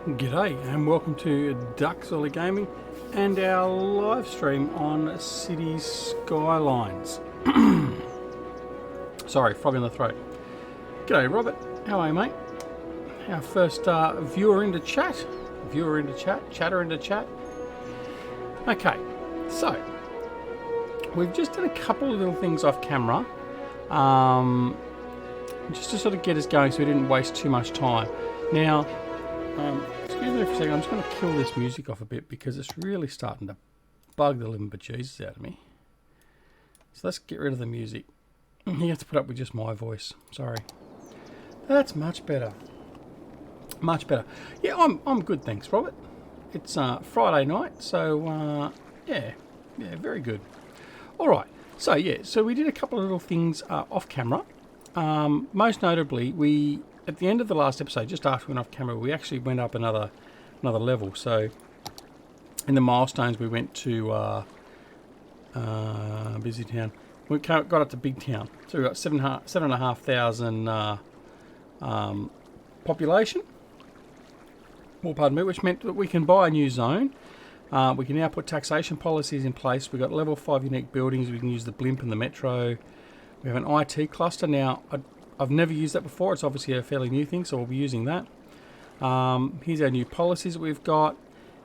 G'day and welcome to DoughBoy Gaming and our live stream on City Skylines. Sorry, frog in the throat. G'day Robert, how are you mate? Our first viewer into chat. Chatter into chat. Okay, so we've just done a couple of little things off camera just to sort of get us going so we didn't waste too much time. Now, excuse me for a second, I'm just going to kill this music off a bit because it's really starting to bug the living bejesus out of me. So let's get rid of the music. You have to put up with just my voice. Sorry. That's much better. Much better. Yeah, I'm good, thanks, Robert. It's Friday night, so yeah, very good. All right. So yeah, so we did a couple of little things off camera. Most notably, at the end of the last episode, just after we went off camera, we actually went up another level. So in the milestones, we went to Busy Town. We got up to Big Town. So we got 7,500 population. Well, pardon me, which meant that we can buy a new zone. We can now put taxation policies in place. We've got level 5 unique buildings. We can use the blimp and the metro. We have an IT cluster. Now, I've never used that before. It's obviously a fairly new thing, so we'll be using that. Here's our new policies that we've got.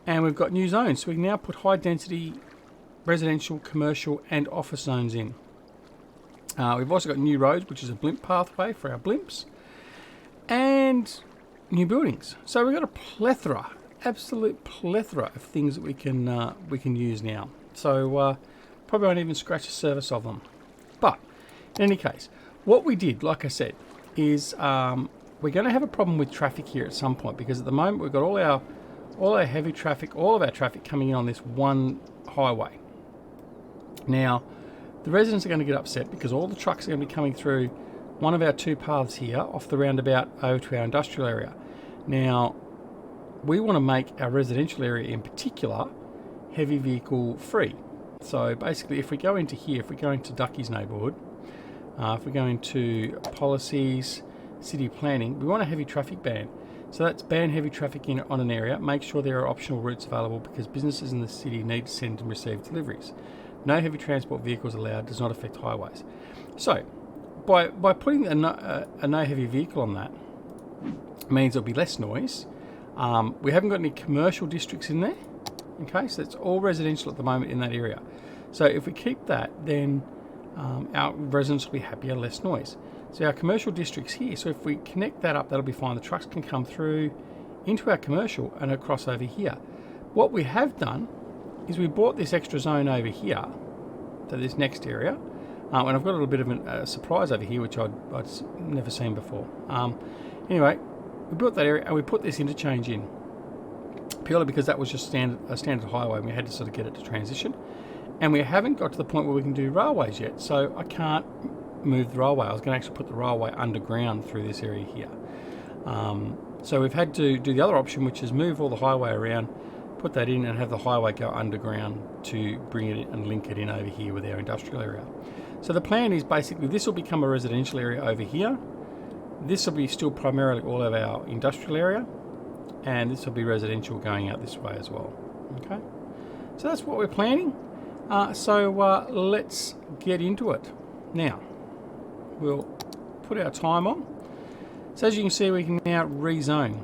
And we've got new zones. So we can now put high density residential, commercial and office zones in. We've also got new roads, which is a blimp pathway for our blimps. And new buildings. So we've got a plethora, absolute plethora of things that we can use now. So probably won't even scratch the surface of them. But in any case, what we did, like I said, is we're going to have a problem with traffic here at some point because at the moment we've got all our heavy traffic, all of our traffic coming in on this one highway. Now, the residents are going to get upset because all the trucks are going to be coming through one of our two paths here off the roundabout over to our industrial area. Now, we want to make our residential area in particular heavy vehicle free. So basically, if we go into here, if we go into Ducky's neighbourhood, if we go into policies, city planning, we want a heavy traffic ban. So that's ban heavy traffic in on an area. Make sure there are optional routes available because businesses in the city need to send and receive deliveries. No heavy transport vehicles allowed, does not affect highways. So by putting a no heavy vehicle on that, means there'll be less noise. We haven't got any commercial districts in there. Okay, so it's all residential at the moment in that area. So if we keep that, then our residents will be happier, less noise. So our commercial district's here. So if we connect that up, that'll be fine. The trucks can come through into our commercial and across over here. What we have done is we brought this extra zone over here to this next area. And I've got a little bit of a surprise over here, which I'd never seen before. Anyway, we built that area and we put this interchange in. Purely because that was just a standard highway and we had to sort of get it to transition. And we haven't got to the point where we can do railways yet, so I can't move the railway. I was going to actually put the railway underground through this area here. So we've had to do the other option, which is move all the highway around, put that in and have the highway go underground to bring it in and link it in over here with our industrial area. So the plan is basically this will become a residential area over here. This will be still primarily all of our industrial area. And this will be residential going out this way as well. Okay, so that's what we're planning. So let's get into it. Now, we'll put our time on. So as you can see, we can now rezone.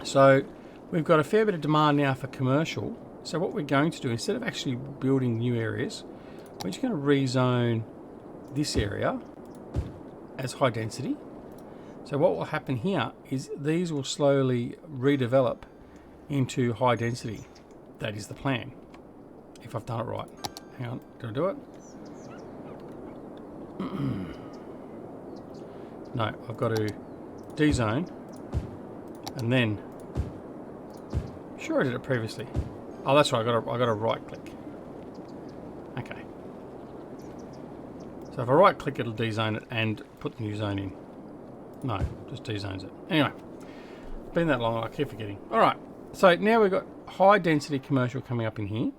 So we've got a fair bit of demand now for commercial. So what we're going to do, instead of actually building new areas, we're just going to rezone this area as high density. So what will happen here is these will slowly redevelop into high density. That is the plan, if I've done it right. Hang on, did I do it? No, I've got to dezone and then, sure I did it previously. Oh, that's right, I got to right click. Okay. So if I right click, it'll dezone it and put the new zone in. No, just dezones it. Anyway, been that long, I keep forgetting. All right, so now we've got high density commercial coming up in here.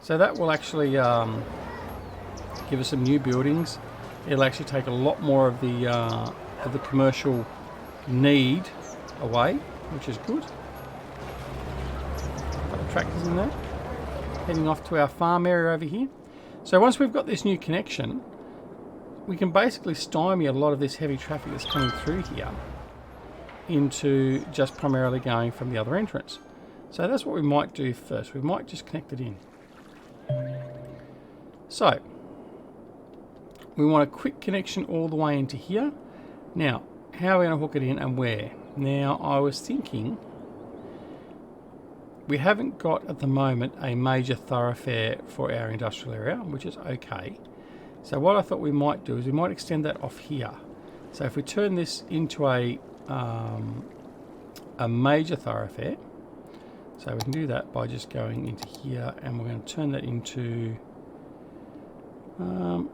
So that will actually give us some new buildings. It'll actually take a lot more of the commercial need away, which is good. Got the tractors in there. Heading off to our farm area over here. So once we've got this new connection, we can basically stymie a lot of this heavy traffic that's coming through here into just primarily going from the other entrance. So that's what we might do first. We might just connect it in. So we want a quick connection all the way into here. Now, how are we going to hook it in and where? Now, I was thinking we haven't got at the moment a major thoroughfare for our industrial area, which is okay. So what I thought we might do is we might extend that off here. So if we turn this into a major thoroughfare, so we can do that by just going into here, and we're going to turn that into a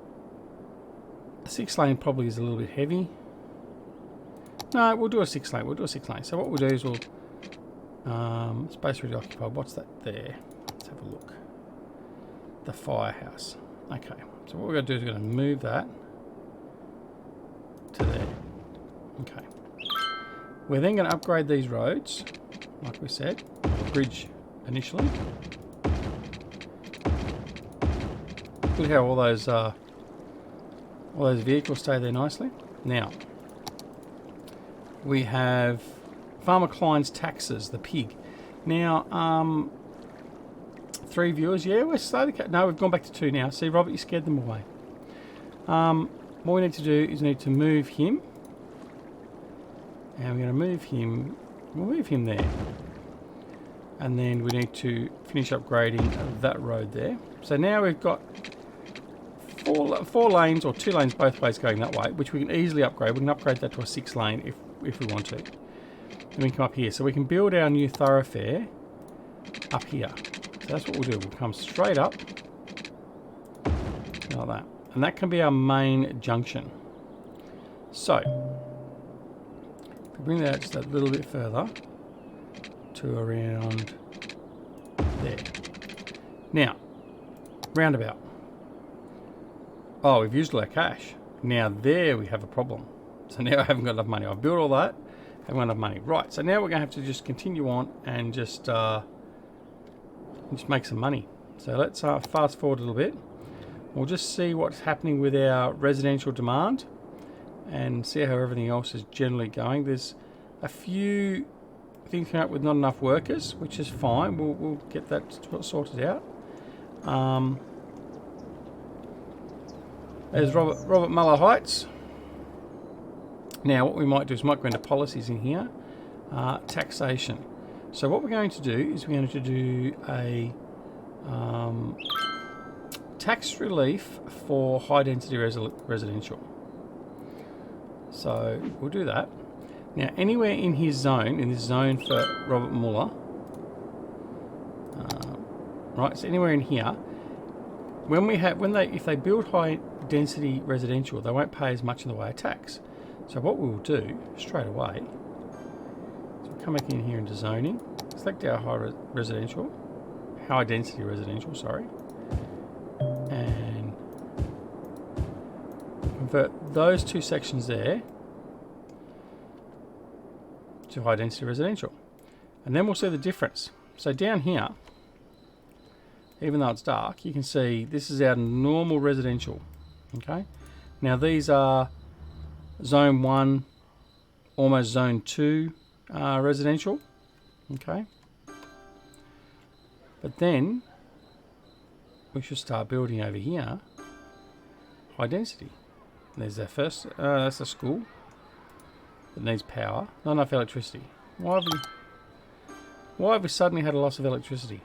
6-lane. Probably is a little bit heavy. No, we'll do a 6-lane. We'll do a 6-lane. So what we'll do is we'll space already occupied. What's that there? Let's have a look. The firehouse. Okay. So what we're going to do is we're going to move that to there. Okay. We're then going to upgrade these roads, like we said, bridge initially. Look how all those vehicles stay there nicely. Now, we have Farmer Klein's taxes, the pig. Now, 3 viewers. Yeah, we're slowly. No, we've gone back to 2 now. See, Robert, you scared them away. What we need to do is we need to move him. And we're going to move him. We'll move him there. And then we need to finish upgrading that road there. So now we've got 4 lanes, or 2 lanes both ways going that way, which we can easily upgrade. We can upgrade that to a 6-lane if we want to. And we can come up here. So we can build our new thoroughfare up here. So that's what we'll do. We'll come straight up like that. And that can be our main junction. So if we bring that out just a little bit further to around there. Now, roundabout. Oh, we've used all our cash. Now there we have a problem. So now I haven't got enough money. I've built all that. Haven't got enough money. Right, so now we're going to have to just continue on and just make some money. So let's fast forward a little bit. We'll just see what's happening with our residential demand and see how everything else is generally going. There's a few things coming up with not enough workers, which is fine. We'll get that sorted out. There's Robert Muller Heights. Now what we might do is we might go into policies in here. Taxation. So what we're going to do is we're going to do a tax relief for high density residential. So we'll do that. Now anywhere in his zone, in this zone for Robert Muller, right, so anywhere in here, if they build high density residential, they won't pay as much in the way of tax. So what we'll do straight away, so we'll come back in here into zoning, select our high density residential, sorry, and convert those 2 sections there to high density residential. And then we'll see the difference. So down here, even though it's dark, you can see this is our normal residential. Okay. Now these are zone 1, almost zone 2 residential. Okay. But then we should start building over here high density. There's our first, that's the school that needs power. Not enough electricity. Why have we suddenly had a loss of electricity?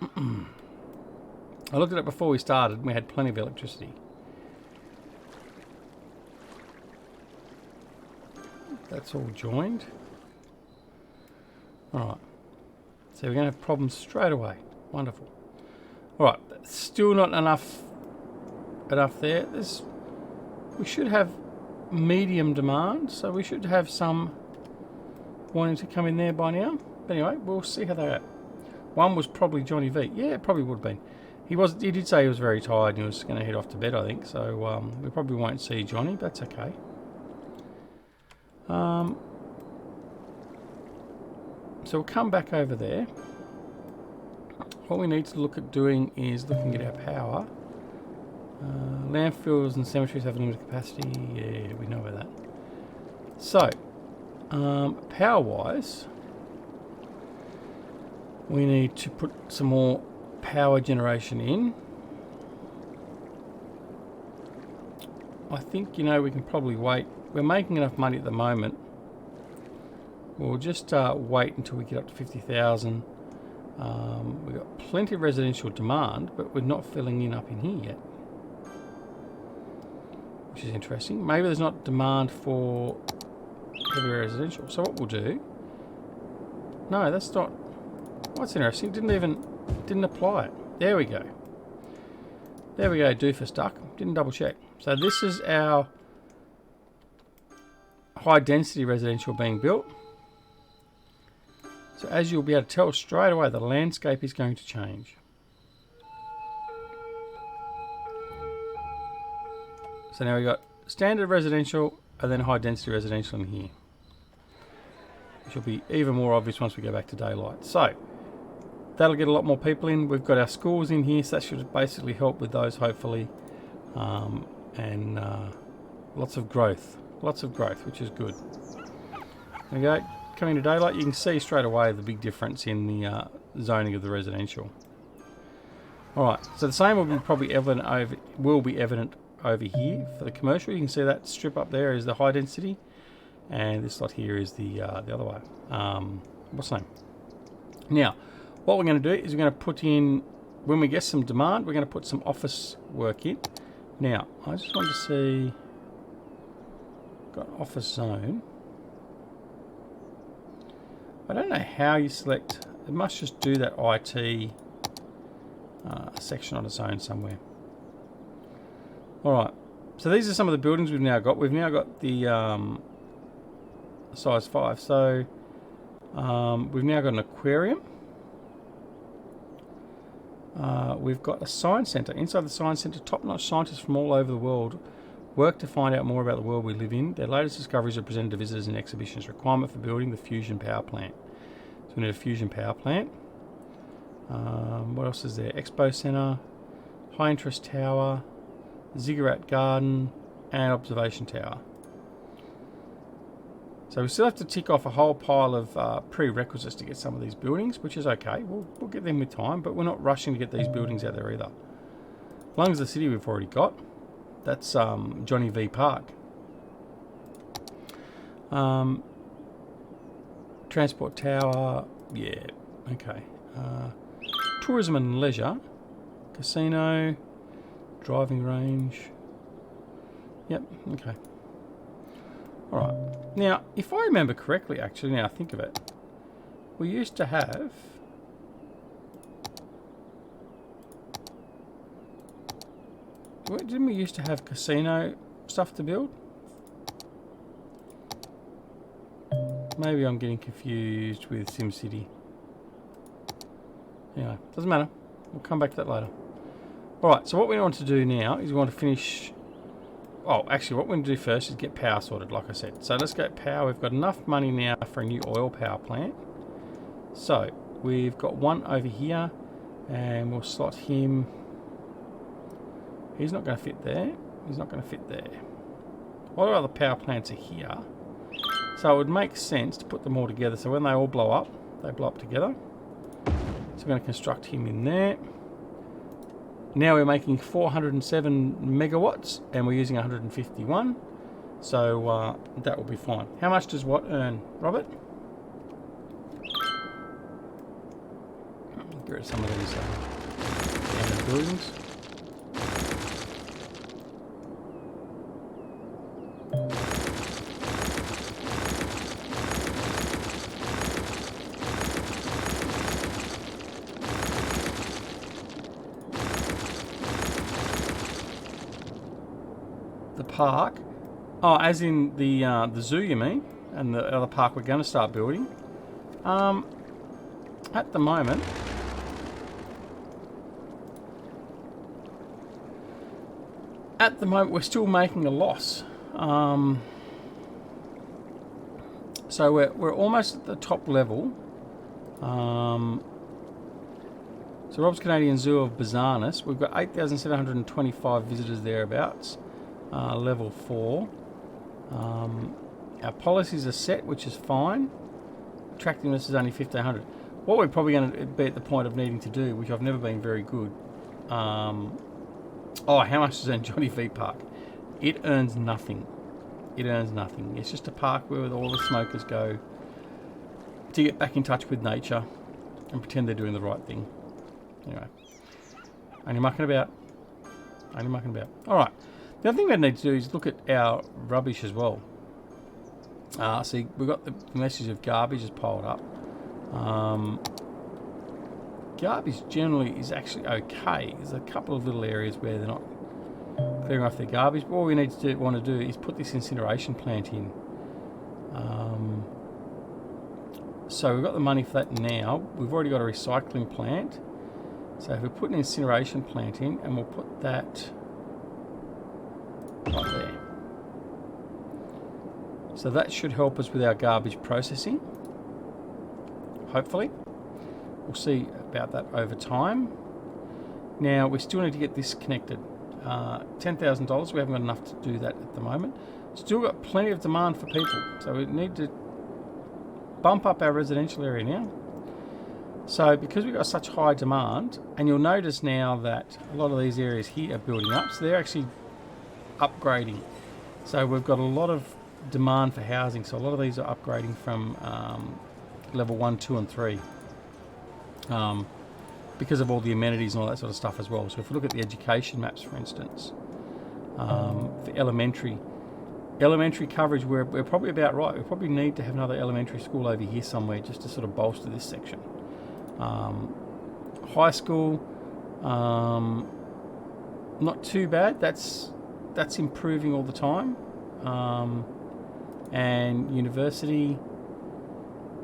I looked at it before we started and we had plenty of electricity. That's all joined. Alright. So we're going to have problems straight away. Wonderful. Alright, still not enough there. We should have medium demand, so we should have some wanting to come in there by now. But anyway, we'll see how they go. One was probably Johnny V. Yeah, it probably would have been. He did say he was very tired and he was going to head off to bed, I think. So we probably won't see Johnny, but that's okay. So we'll come back over there. What we need to look at doing is looking at our power. Landfills and cemeteries have limited capacity. Yeah, we know about that. So, power-wise, we need to put some more power generation in. I think, we can probably wait. We're making enough money at the moment. We'll just wait until we get up to 50,000. We've got plenty of residential demand, but we're not filling in up in here yet, which is interesting. Maybe there's not demand for heavy residential. So what we'll do... No, that's not... What's interesting? Didn't apply it. There we go. There we go, doofus duck. Didn't double check. So this is our high density residential being built. So as you'll be able to tell straight away, the landscape is going to change. So now we've got standard residential and then high density residential in here, which will be even more obvious once we go back to daylight. So that'll get a lot more people in. We've got our schools in here, so that should basically help with those, hopefully. And lots of growth, which is good. Okay, coming to daylight, you can see straight away the big difference in the zoning of the residential. Alright, so the same will be probably evident over here for the commercial. You can see that strip up there is the high density, and this lot here is the other way. What's the name? Now, what we're going to do is we're going to put in, when we get some demand, we're going to put some office work in. Now, I just want to see, got office zone. I don't know how you select, it must just do that IT section on its own somewhere. Alright, so these are some of the buildings we've now got. We've now got the size 5, so we've now got an aquarium. We've got a science centre. Inside the science centre, top-notch scientists from all over the world work to find out more about the world we live in. Their latest discoveries are presented to visitors in exhibitions. Requirement for building the fusion power plant. So we need a fusion power plant. What else is there? Expo centre, high interest tower, ziggurat garden, and observation tower. So we still have to tick off a whole pile of prerequisites to get some of these buildings, which is okay. We'll get them with time, but we're not rushing to get these buildings out there either. Lungs of the City we've already got. That's Johnny V Park. Transport tower, yeah, okay. Tourism and leisure, casino, driving range. Yep, okay. Alright, now, if I remember correctly, actually, now I think of it, we used to have... Didn't we used to have casino stuff to build? Maybe I'm getting confused with SimCity. Anyway, doesn't matter. We'll come back to that later. Alright, so what we want to do now is we want to finish... Oh, actually, what we're going to do first is get power sorted, like I said. So let's get power. We've got enough money now for a new oil power plant. So, we've got one over here, and we'll slot him... He's not going to fit there. He's not going to fit there. All our other power plants are here. So it would make sense to put them all together. So when they all blow up, they blow up together. So we're going to construct him in there. Now we're making 407 megawatts and we're using 151. So that will be fine. How much does what earn, Robert? Get rid of some of these standard buildings. Park, oh, as in the zoo, you mean, and the other park we're going to start building. At the moment, we're still making a loss. So we're almost at the top level So Rob's Canadian Zoo of Bizarreness. We've got 8,725 visitors thereabouts. Level 4. Our policies are set, which is fine. Attractiveness is only 1,500. What we're probably going to be at the point of needing to do, which I've never been very good. How much does it earn Johnny V Park? It earns nothing. It earns nothing. It's just a park where all the smokers go to get back in touch with nature and pretend they're doing the right thing. Anyway, only mucking about. Only mucking about. All right. The other thing we need to do is look at our rubbish as well. See, we've got the message of garbage has piled up. Garbage generally is actually okay. There's a couple of little areas where they're not clearing off their garbage. But all we need to want to do is put this incineration plant in. So we've got the money for that now. We've already got a recycling plant. So if we put an incineration plant in, and we'll put that right there. So that should help us with our garbage processing. Hopefully. We'll see about that over time. Now, we still need to get this connected. $10,000. We haven't got enough to do that at the moment. Still got plenty of demand for people. So we need to bump up our residential area now. So because we've got such high demand, and you'll notice now that a lot of these areas here are building up. So they're actually upgrading. So we've got a lot of demand for housing. So a lot of these are upgrading from level 1, 2 and 3. Because of all the amenities and all that sort of stuff as well. So if we look at the education maps, for instance, for elementary coverage, we're probably about right. We probably need to have another elementary school over here somewhere just to sort of bolster this section. High school, not too bad. That's improving all the time. And university,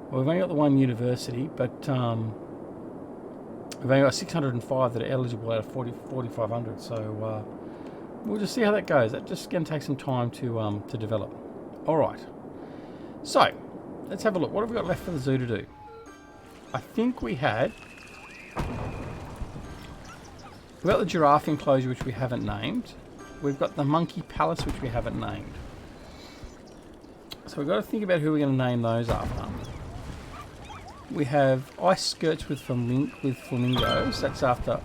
well, we've only got the one university, but we've only got 605 that are eligible out of 4,500. So we'll just see how that goes. That's just going to take some time to develop. All right. So let's have a look. What have we got left for the zoo to do? I think we've got the giraffe enclosure, which we haven't named. We've got the monkey palace, which we haven't named. So we've got to think about who we're going to name those after. We have ice skirts with flamingos. That's after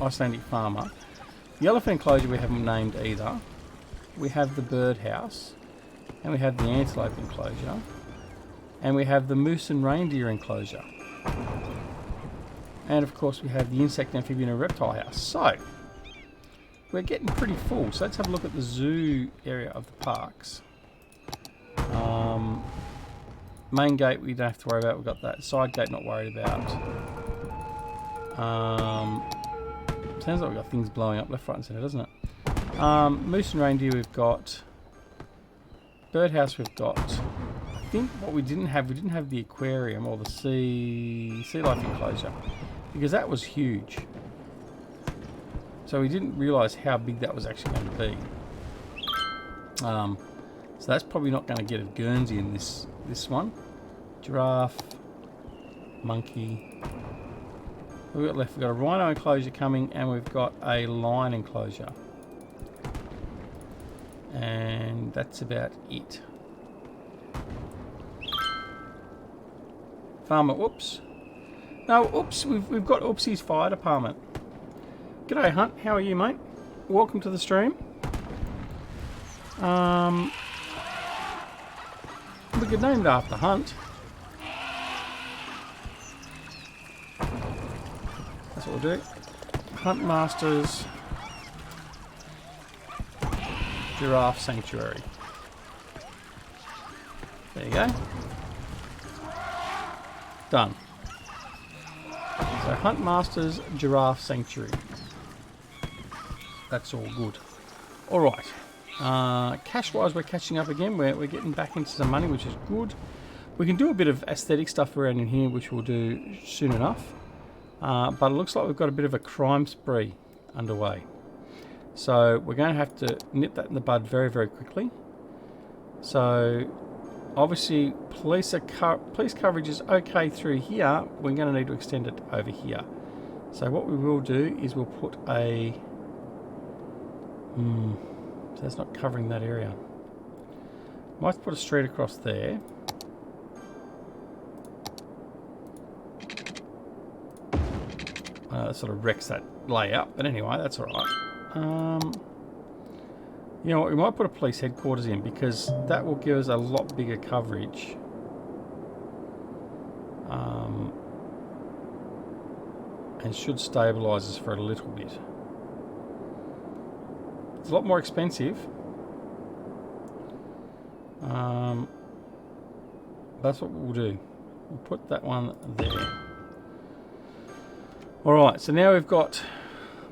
Icelandic Farmer. The elephant enclosure we haven't named either. We have the birdhouse, and we have the antelope enclosure, and we have the moose and reindeer enclosure, and of course we have the insect, amphibian and reptile house. So we're getting pretty full. So let's have a look at the zoo area of the parks. Main gate we don't have to worry about. We've got that. Side gate not worried about. Sounds like we've got things blowing up left, right and centre, doesn't it? Moose and reindeer we've got. Birdhouse we've got. I think what we didn't have the aquarium or the sea life enclosure, because that was huge. So we didn't realise how big that was actually going to be. So that's probably not going to get a Guernsey in this one. Giraffe, monkey. What we've got left, we've got a rhino enclosure coming, and we've got a lion enclosure. And that's about it. Farmer, oops. No, oops, we've got Oopsie's Fire Department. G'day, Hunt. How are you, mate? Welcome to the stream. We could name it after Hunt. That's what we'll do. Hunt Masters Giraffe Sanctuary. There you go. Done. So Hunt Masters Giraffe Sanctuary. That's all good. All right. Cash-wise, we're catching up again. We're getting back into some money, which is good. We can do a bit of aesthetic stuff around in here, which we'll do soon enough. But it looks like we've got a bit of a crime spree underway. So we're going to have to nip that in the bud very, very quickly. So obviously police coverage is okay through here. We're going to need to extend it over here. So what we will do is we'll put a... so that's not covering that area. Might put a street across there. That sort of wrecks that layout, but anyway, that's alright. You know what, we might put a police headquarters in because that will give us a lot bigger coverage. And should stabilise us for a little bit. It's a lot more expensive. That's what we'll do. We'll put that one there. Alright, so now we've got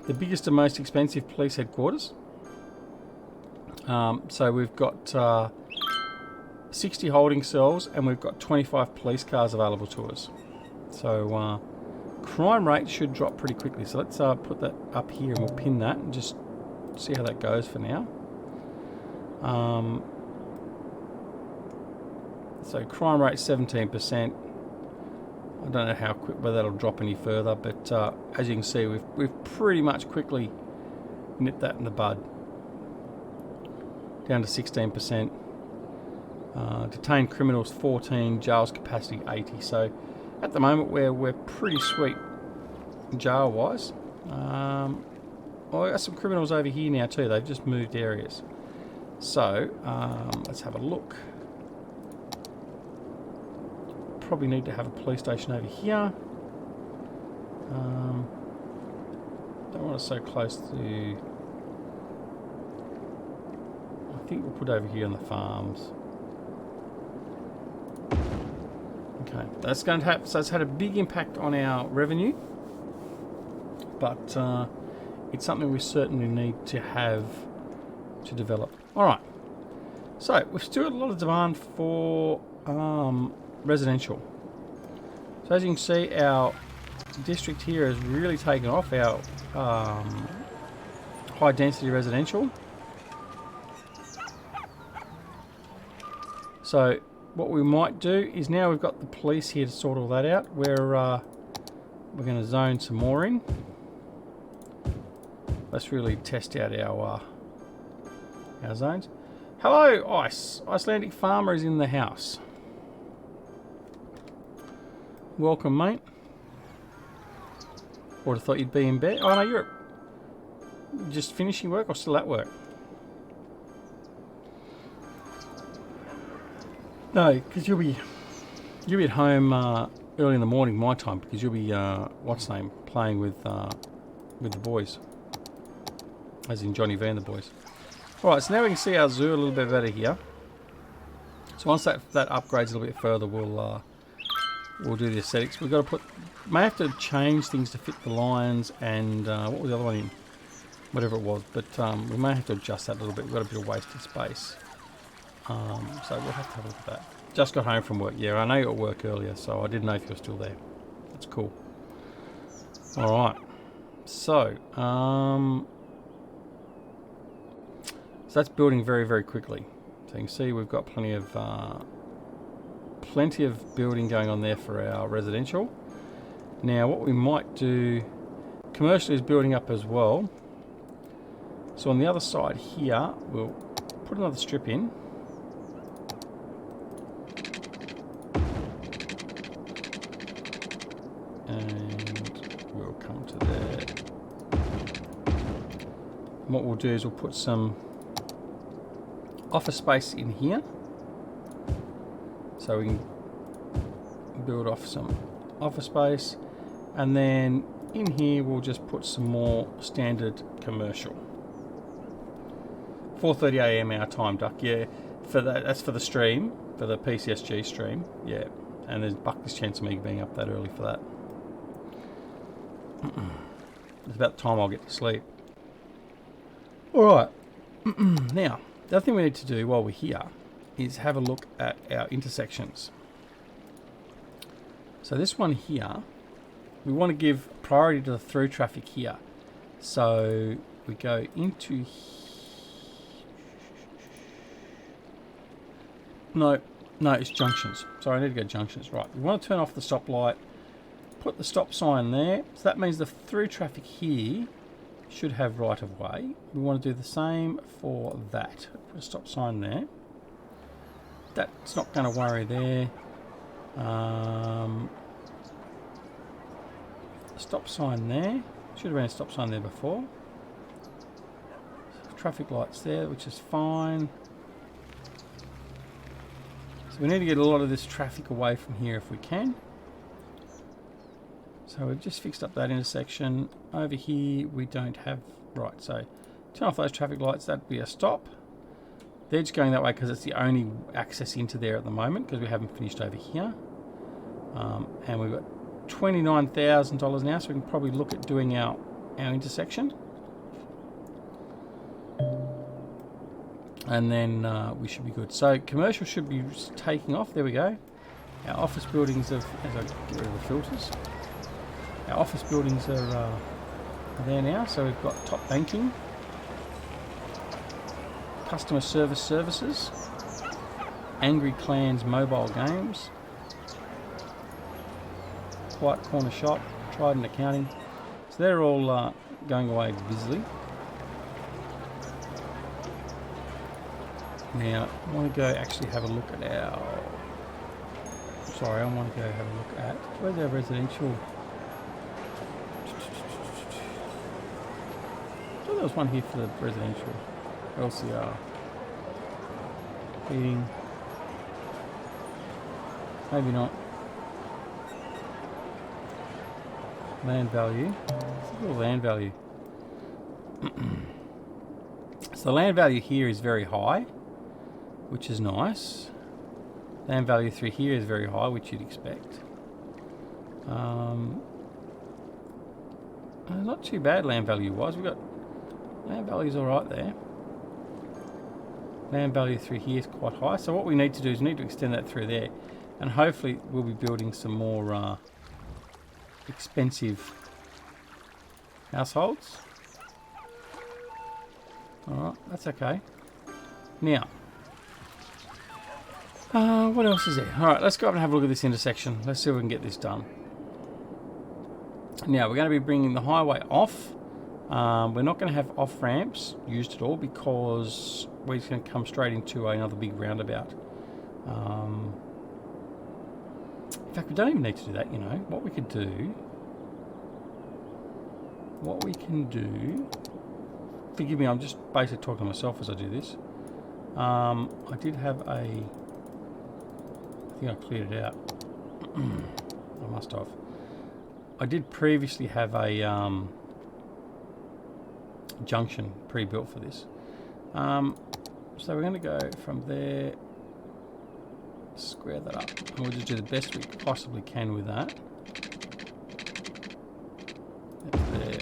the biggest and most expensive police headquarters. So we've got 60 holding cells and we've got 25 police cars available to us. So crime rate should drop pretty quickly. So let's put that up here and we'll pin that and just see how that goes for now. So crime rate 17%. I don't know how quick whether that'll drop any further, but as you can see, we've pretty much quickly nipped that in the bud. Down to 16%. Detained criminals 14, jail's capacity 80. So at the moment we're pretty sweet jail wise. Oh, I got some criminals over here now too. They've just moved areas. So let's have a look. Probably need to have a police station over here. Don't want it so close to... I think we'll put over here on the farms. Okay, that's going to have... So it's had a big impact on our revenue. But it's something we certainly need to have to develop. Alright. So, we've still got a lot of demand for... residential. So as you can see, our district here has really taken off, our high density residential. So what we might do is, now we've got the police here to sort all that out, we're going to zone some more in. Let's really test out our zones. Hello, Icelandic Farmer is in the house. Welcome, mate. Would have thought you'd be in bed. Oh no, you're just finishing work or still at work? No, because you'll be at home early in the morning my time, because you'll be what's name playing with the boys, as in Johnny V and the boys. All right, so now we can see our zoo a little bit better here. So once that upgrades a little bit further, we'll do the aesthetics. We've got to put... May have to change things to fit the lines and... what was the other one in? Whatever it was. But we may have to adjust that a little bit. We've got a bit of wasted space. So we'll have to have a look at that. Just got home from work. Yeah, I know you were at work earlier, so I didn't know if you were still there. That's cool. Alright. So that's building very, very quickly. So you can see we've got plenty of building going on there for our residential. Now what we might do, commercial is building up as well. So on the other side here, we'll put another strip in. And we'll come to there. And what we'll do is we'll put some office space in here. So we can build off some office space, and then in here we'll just put some more standard commercial. 4:30 AM our time, Duck. Yeah, for that's for the stream, for the PCSG stream. Yeah, and there's Buckley's chance of me being up that early for that. It's about the time I'll get to sleep. All right. Now, the other thing we need to do while we're here is have a look at our intersections. So this one here, we want to give priority to the through traffic here. So we go into... No, No, it's junctions. Sorry, I need to go junctions. Right, we want to turn off the stoplight, put the stop sign there. So that means the through traffic here should have right of way. We want to do the same for that. Put a stop sign there. That's not going to worry there. Stop sign there. Should have been a stop sign there before. Traffic lights there, which is fine. So we need to get a lot of this traffic away from here if we can. So we've just fixed up that intersection. Over here we don't have... Right, so turn off those traffic lights. That'd be a stop. They're just going that way because it's the only access into there at the moment because we haven't finished over here. And we've got $29,000 now, so we can probably look at doing our intersection. And then we should be good. So commercial should be taking off. There we go. Our office buildings have... As I get rid of the filters. Our office buildings are there now. So we've got top banking. Customer service services. Angry Clans mobile games. Quiet Corner Shop. Trident Accounting. So they're all going away to Grizzly. Now, I want to go actually have a look at our... Sorry, I want to go have a look at... Where's our residential? I thought there was one here for the residential. LCR. Heating. Maybe not. Land value. Let's look at the land value. So the land value here is very high, which is nice. Land value through here is very high, which you'd expect. Not too bad land value wise. We've got land value's alright there. Land value through here is quite high. So what we need to do is we need to extend that through there. And hopefully we'll be building some more expensive households. Alright, that's okay. Now, what else is there? Alright, let's go up and have a look at this intersection. Let's see if we can get this done. Now, we're going to be bringing the highway off. We're not going to have off ramps used at all because we're just going to come straight into another big roundabout. In fact, we don't even need to do that, you know. What we can do... Forgive me, I'm just basically talking to myself as I do this. I did have a... I think I cleared it out. I must have. I did previously have a junction pre-built for this. So we're going to go from there, square that up, and we'll just do the best we possibly can with that. That's there.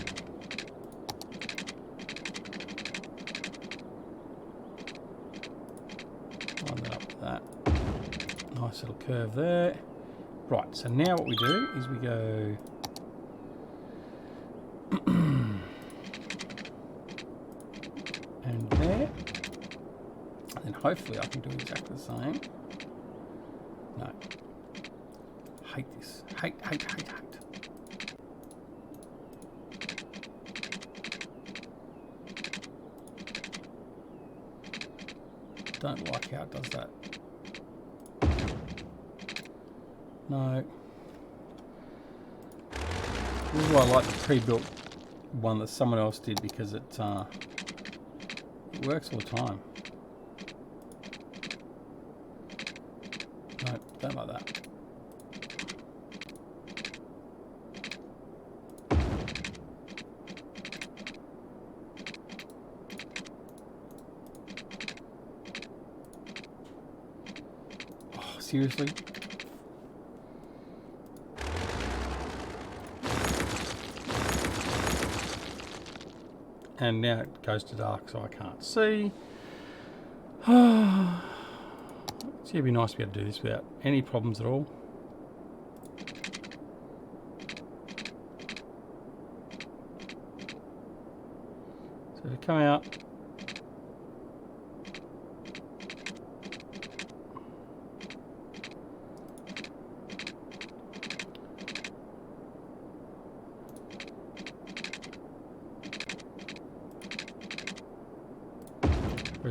Line that up with that. Nice little curve there. Right, so now what we do is we go... and there. And then hopefully I can do exactly the same. No. Hate this. Hate. Don't like how it does that. No. This is why I like the pre-built one that someone else did because it works all the time. No, don't like that. Oh, seriously? And now it goes to dark, so I can't see. So it'd be nice to be able to do this without any problems at all. So to come out.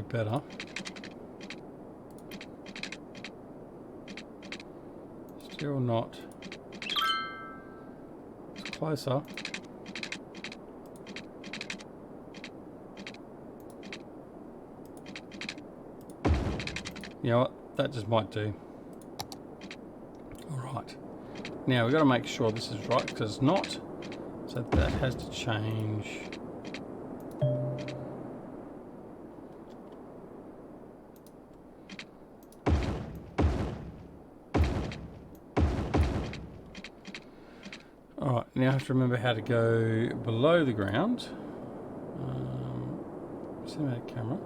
bit better. Still not. It's closer. You know what? That just might do. Alright. Now we've got to make sure this is right, because it's not. So that has to change. Alright, now I have to remember how to go below the ground. Cinematic camera.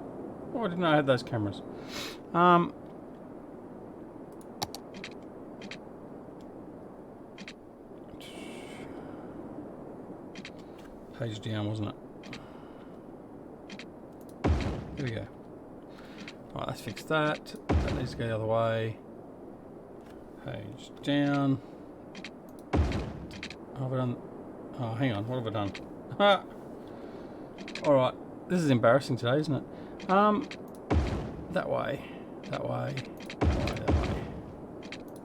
Oh, I didn't know I had those cameras. Page down, wasn't it? Here we go. Alright, let's fix that. That needs to go the other way. Page down. What have I done? Oh, hang on. What have I done? Alright. This is embarrassing today, isn't it? That way. That way. That way. That way.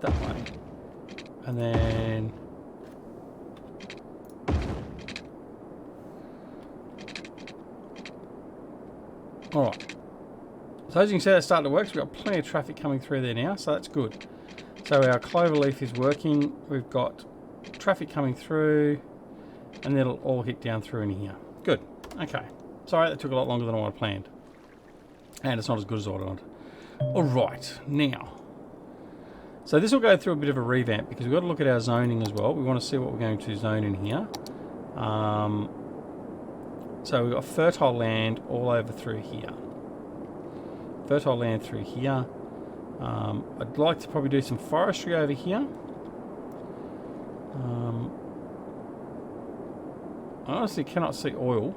That way. And then... Alright. So as you can see, that's starting to work. So we've got plenty of traffic coming through there now, so that's good. So our cloverleaf is working. We've got traffic coming through, and it'll all hit down through in here. Good. Okay. Sorry, that took a lot longer than I had planned. And it's not as good as I wanted. Alright, now. So this will go through a bit of a revamp, because we've got to look at our zoning as well. We want to see what we're going to zone in here. So we've got fertile land all over through here. Fertile land through here. I'd like to probably do some forestry over here. I honestly cannot see oil.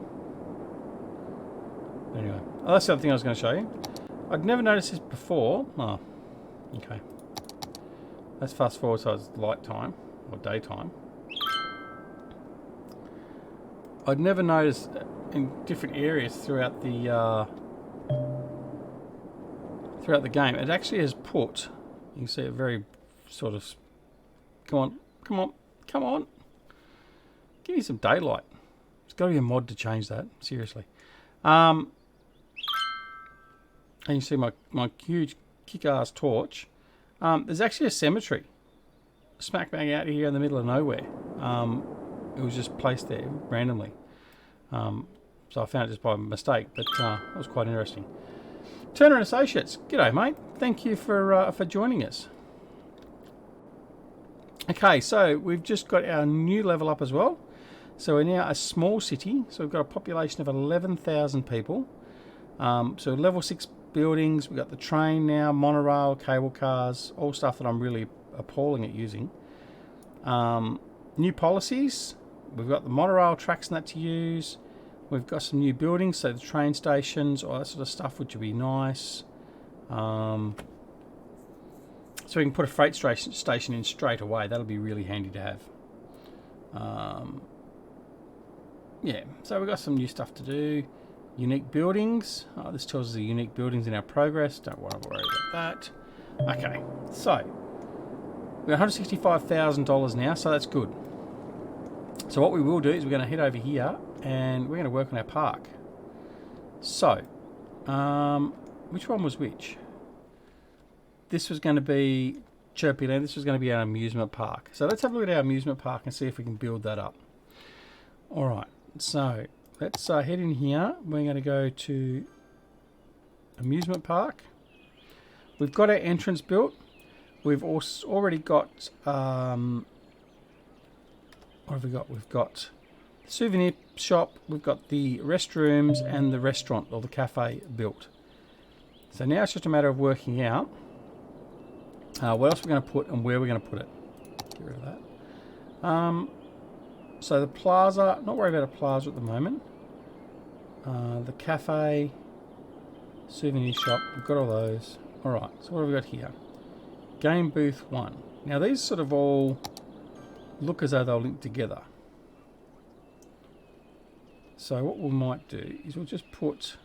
Anyway, oh, that's the other thing I was going to show you. I'd never noticed this before. Oh, okay. Let's fast forward so it's light time, or daytime. I'd never noticed in different areas throughout the game. It actually has put, you can see it very sort of, come on, come on, come on. Give me some daylight. There's got to be a mod to change that, seriously. And you see my huge kick-ass torch. There's actually a cemetery smack bang out here in the middle of nowhere. It was just placed there randomly. So I found it just by mistake, but that was quite interesting. Turner and Associates, g'day mate. Thank you for joining us. Okay, so we've just got our new level up as well. So we're now a small city. So we've got a population of 11,000 people. So level 6 buildings. We've got the train now, monorail, cable cars, all stuff that I'm really appalling at using. New policies. We've got the monorail tracks and that to use. We've got some new buildings, so the train stations, all that sort of stuff, which would be nice. So we can put a freight station in straight away. That'll be really handy to have. Yeah, so we've got some new stuff to do. Unique buildings. Oh, this tells us the unique buildings in our progress. Don't want to worry about that. Okay, so we're $165,000 now, so that's good. So what we will do is we're going to head over here and we're going to work on our park. So, which one was which? This was going to be Chirpy Land. This was going to be our amusement park. So let's have a look at our amusement park and see if we can build that up. Alright, so let's head in here. We're going to go to amusement park. We've got our entrance built. We've also already got... what have we got? We've got the souvenir shop, we've got the restrooms and the restaurant or the cafe built. So now it's just a matter of working out what else we're going to put and where we're going to put it. Get rid of that. So the plaza, not worried about a plaza at the moment. The cafe, souvenir shop, we've got all those. Alright, so what have we got here? Game booth 1. Now these sort of all look as though they'll link together. So what we might do is we'll just put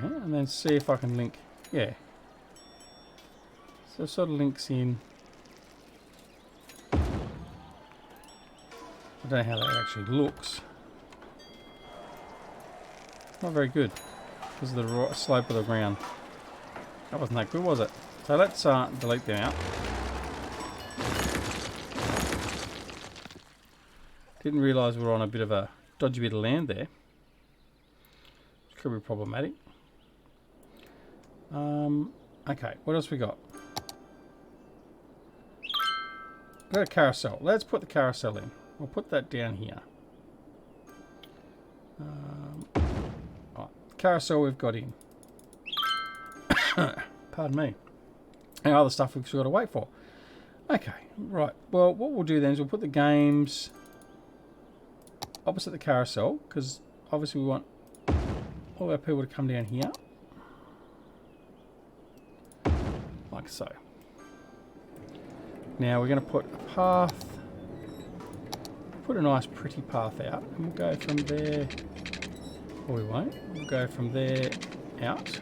there, and then see if I can link. Yeah. So it sort of links in. I don't know how that actually looks. Not very good because of the slope of the ground. That wasn't that good, was it? So let's delete them out. Didn't realise we were on a bit of a dodgy bit of land there. Could be problematic. Okay, what else we got? We've got a carousel. Let's put the carousel in. We'll put that down here. Right, carousel we've got in. Pardon me. And other stuff we've got to wait for. Okay, right. Well, what we'll do then is we'll put the games opposite the carousel, because obviously we want all our people to come down here. Like so. Now we're going to put a path, put a nice pretty path out, and we'll go from there, or we won't, we'll go from there out,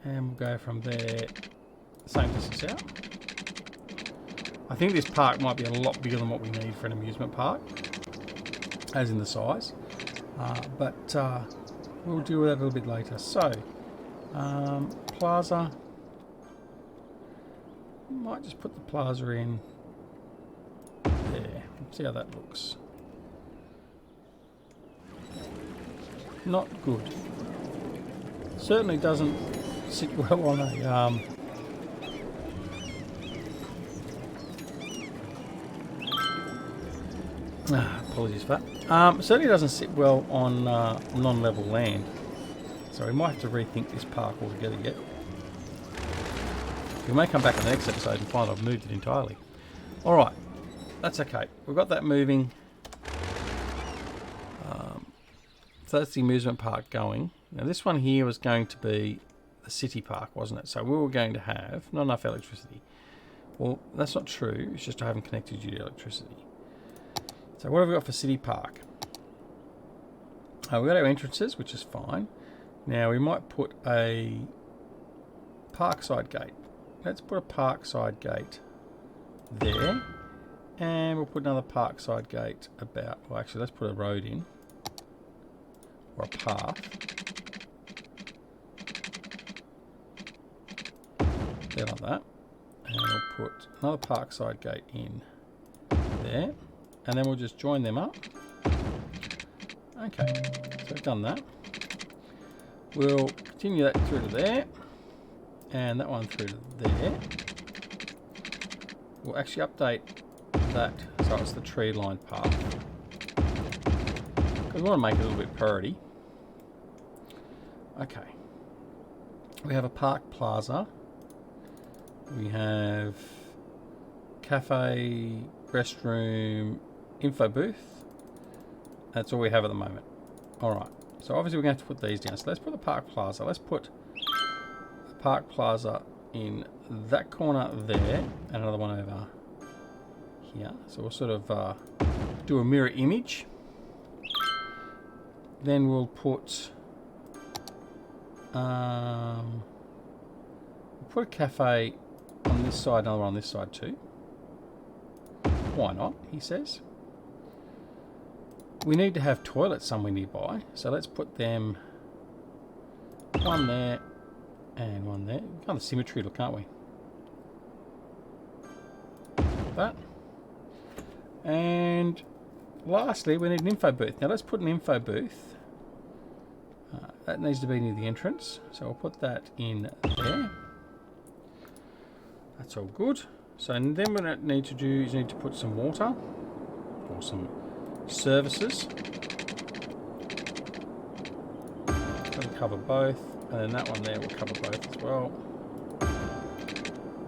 and we'll go from there, same distance out. I think this park might be a lot bigger than what we need for an amusement park, as in the size, but we'll deal with that a little bit later. So, plaza, might just put the plaza in there, see how that looks. Not good. Certainly doesn't sit well on a apologies for that. Certainly doesn't sit well on non-level land. So we might have to rethink this park altogether yet. We may come back in the next episode and find I've moved it entirely. Alright, that's okay. We've got that moving. So that's the amusement park going. Now this one here was going to be the city park, wasn't it? So we were going to have not enough electricity. Well, that's not true. It's just I haven't connected you to electricity. So what have we got for city park? We've got our entrances, which is fine. Now we might put a parkside gate. Let's put a parkside gate there. And we'll put another parkside gate about, well actually let's put a road in. Or a path. There like that. And we'll put another parkside gate in there. And then we'll just join them up. Okay, so we've done that. We'll continue that through to there. And that one through to there. We'll actually update that so it's the tree line path. Because we want to make it a little bit priority. Okay. We have a park plaza. We have cafe, restroom, info booth. That's all we have at the moment. Alright, so obviously we're going to have to put these down. So let's put the park plaza. Let's put the park plaza in that corner there. And another one over here. So we'll sort of do a mirror image. Then we'll put a cafe on this side, another one on this side too. Why not, he says. We need to have toilets somewhere nearby, so let's put them one there and one there. Kind of symmetry look, can't we? That. And lastly, we need an info booth. Now let's put an info booth. That needs to be near the entrance, so I'll put that in there. That's all good. So then what I need to do is need to put some water or some services. That'll cover both, and then that one there will cover both as well.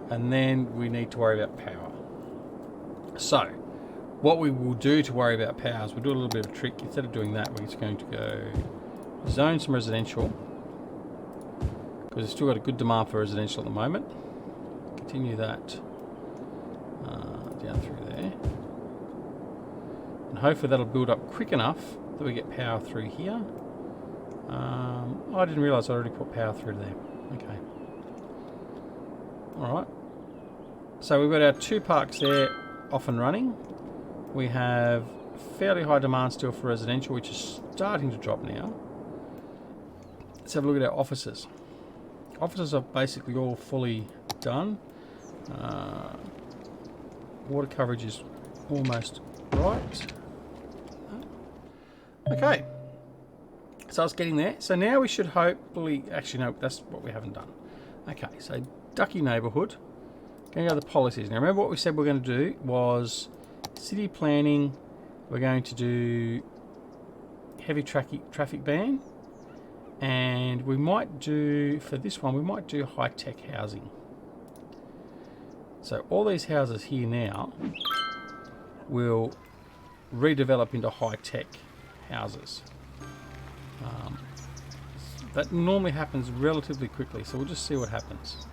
And then we need to worry about power. So what we will do to worry about power is we'll do a little bit of a trick. Instead of doing that, we're just going to go zone some residential, because we've still got a good demand for residential at the moment. Continue that down through there, and hopefully that'll build up quick enough that we get power through here. I didn't realise I already put power through there. Okay. Alright. So we've got our 2 parks there off and running. We have fairly high demand still for residential, which is starting to drop now. Let's have a look at our offices. Offices are basically all fully done. Water coverage is almost right. Okay. So it's getting there. So now we should hopefully... Actually, no, that's what we haven't done. Okay, so Ducky neighbourhood. Going to go to the policies. Now remember what we said we're going to do was city planning. We're going to do heavy traffic ban. And we might do, for this one, we might do high-tech housing. So all these houses here now will redevelop into high-tech houses. That normally happens relatively quickly, so we'll just see what happens.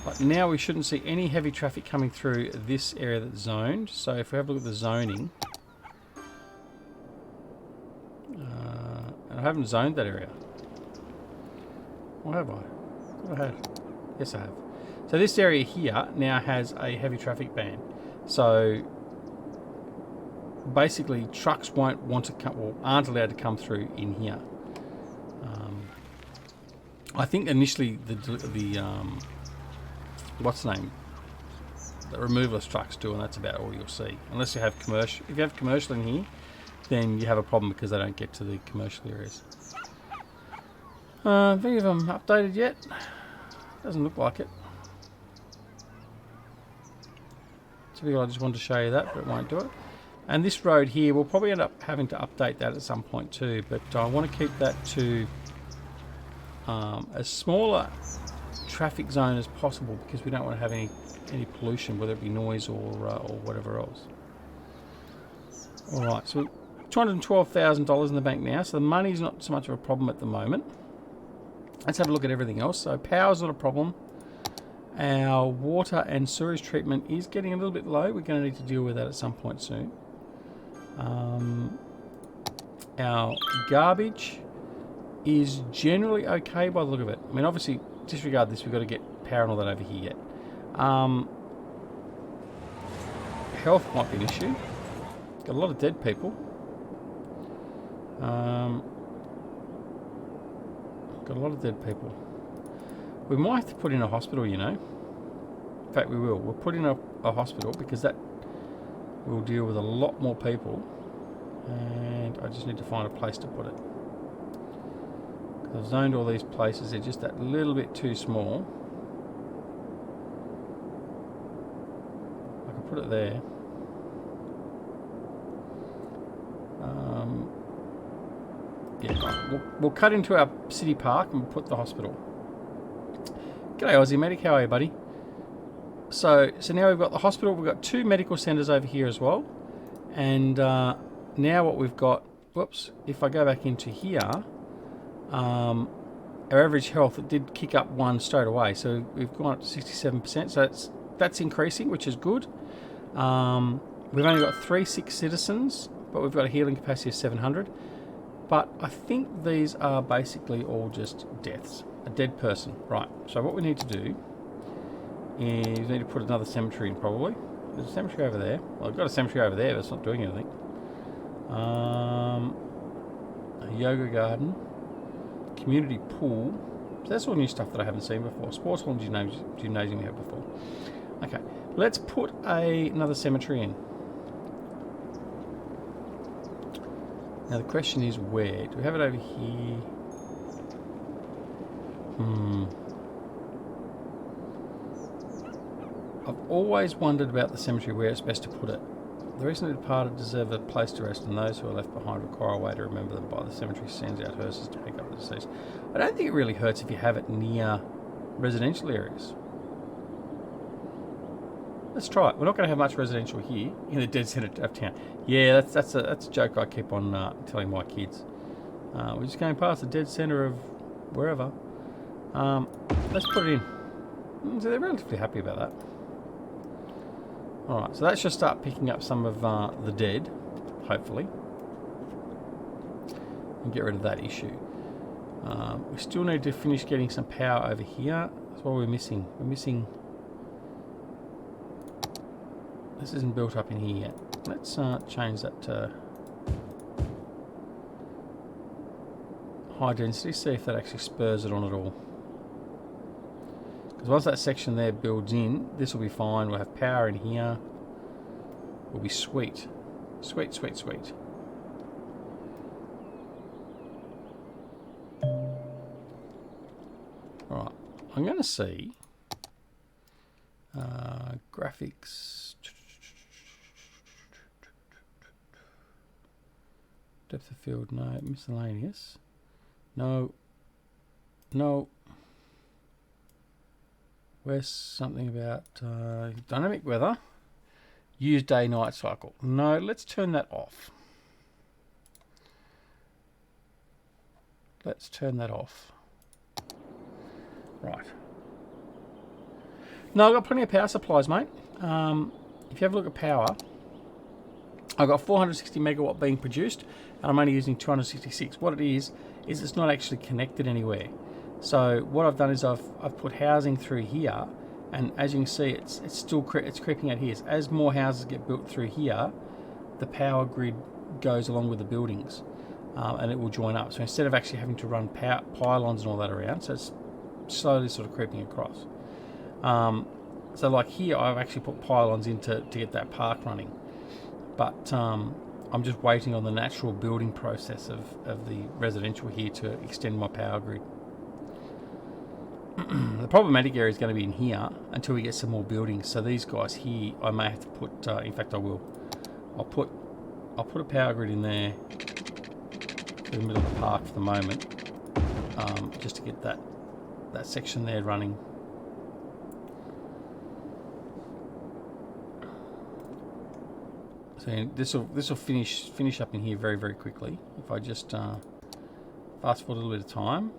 But now we shouldn't see any heavy traffic coming through this area that's zoned. So if we have a look at the zoning, and I haven't zoned that area. Or have I? What I had? Yes, I have. So this area here now has a heavy traffic ban. So basically, trucks won't want to come, or aren't allowed to come through in here. I think initially the what's the name? The removalist trucks do, and that's about all you'll see. Unless you have commercial. If you have commercial in here, then you have a problem because they don't get to the commercial areas. Have any of them updated yet? Doesn't look like it. Typically, I just wanted to show you that, but it won't do it. And this road here, we'll probably end up having to update that at some point too, but I want to keep that to a smaller traffic zone as possible because we don't want to have any pollution, whether it be noise or whatever else. Alright, so $212,000 in the bank now, so the money's not so much of a problem at the moment. Let's have a look at everything else. So power's not a problem. Our water and sewage treatment is getting a little bit low. We're going to need to deal with that at some point soon. Our garbage is generally okay by the look of it. I mean, obviously, disregard this. We've got to get power and all that over here yet. Health might be an issue. Got a lot of dead people. Got a lot of dead people. We might have to put in a hospital, you know. In fact, we will. We'll put in a hospital because that will deal with a lot more people. And I just need to find a place to put it. Because I've zoned all these places. They're just that little bit too small. I can put it there. Yeah, we'll cut into our city park and put the hospital. G'day Aussie Medic, how are you, buddy? So now we've got the hospital, we've got 2 medical centres over here as well. And now what we've got, whoops, if I go back into here, our average health, it did kick up 1 straight away. So we've gone up to 67%, so that's increasing, which is good. We've only got 3 sick citizens, but we've got a healing capacity of 700. But I think these are basically all just deaths. A dead person. Right, so what we need to do is we need to put another cemetery in probably. There's a cemetery over there. Well, I've got a cemetery over there, but it's not doing anything. A yoga garden. Community pool. So that's all new stuff that I haven't seen before. Sports hall and gymnasium we had before. Okay, let's put another cemetery in. Now the question is where? Do we have it over here? I've always wondered about the cemetery where it's best to put it. The recently departed deserve a place to rest, and those who are left behind require a way to remember them by. The cemetery sends out hearses to pick up the deceased. I don't think it really hurts if you have it near residential areas. Let's try it. We're not going to have much residential here in the dead centre of town. Yeah, that's a joke I keep on telling my kids. We're just going past the dead centre of wherever. Let's put it in. So they're relatively happy about that. Alright, so that should start picking up some of the dead. hopefully, and get rid of that issue. We still need to finish getting some power over here. That's what we're missing. This isn't built up in here yet. Let's change that to high density, see if that actually spurs it on at all. Because once that section there builds in, this will be fine. We'll have power in here. We'll be sweet. Sweet, sweet, sweet. Alright, I'm going to see graphics, depth of field, no, miscellaneous, no, where's something about dynamic weather, use day-night cycle, no, let's turn that off. Let's turn that off. Right. No, I've got plenty of power supplies, mate. If you have a look at power, I've got 460 megawatt being produced, and I'm only using 266. What it is it's not actually connected anywhere. So what I've done is I've put housing through here, and as you can see, it's still creeping out here. So as more houses get built through here, the power grid goes along with the buildings, and it will join up. So instead of actually having to run pylons and all that around, so it's slowly sort of creeping across. So like here, I've actually put pylons in to get that park running, but I'm just waiting on the natural building process of the residential here to extend my power grid. The problematic area is going to be in here until we get some more buildings. So these guys here, I may have to put. In fact, I will. I'll put a power grid in there in the middle of the park for the moment, just to get that section there running. So this will finish up in here very, very quickly. If I just fast forward a little bit of time.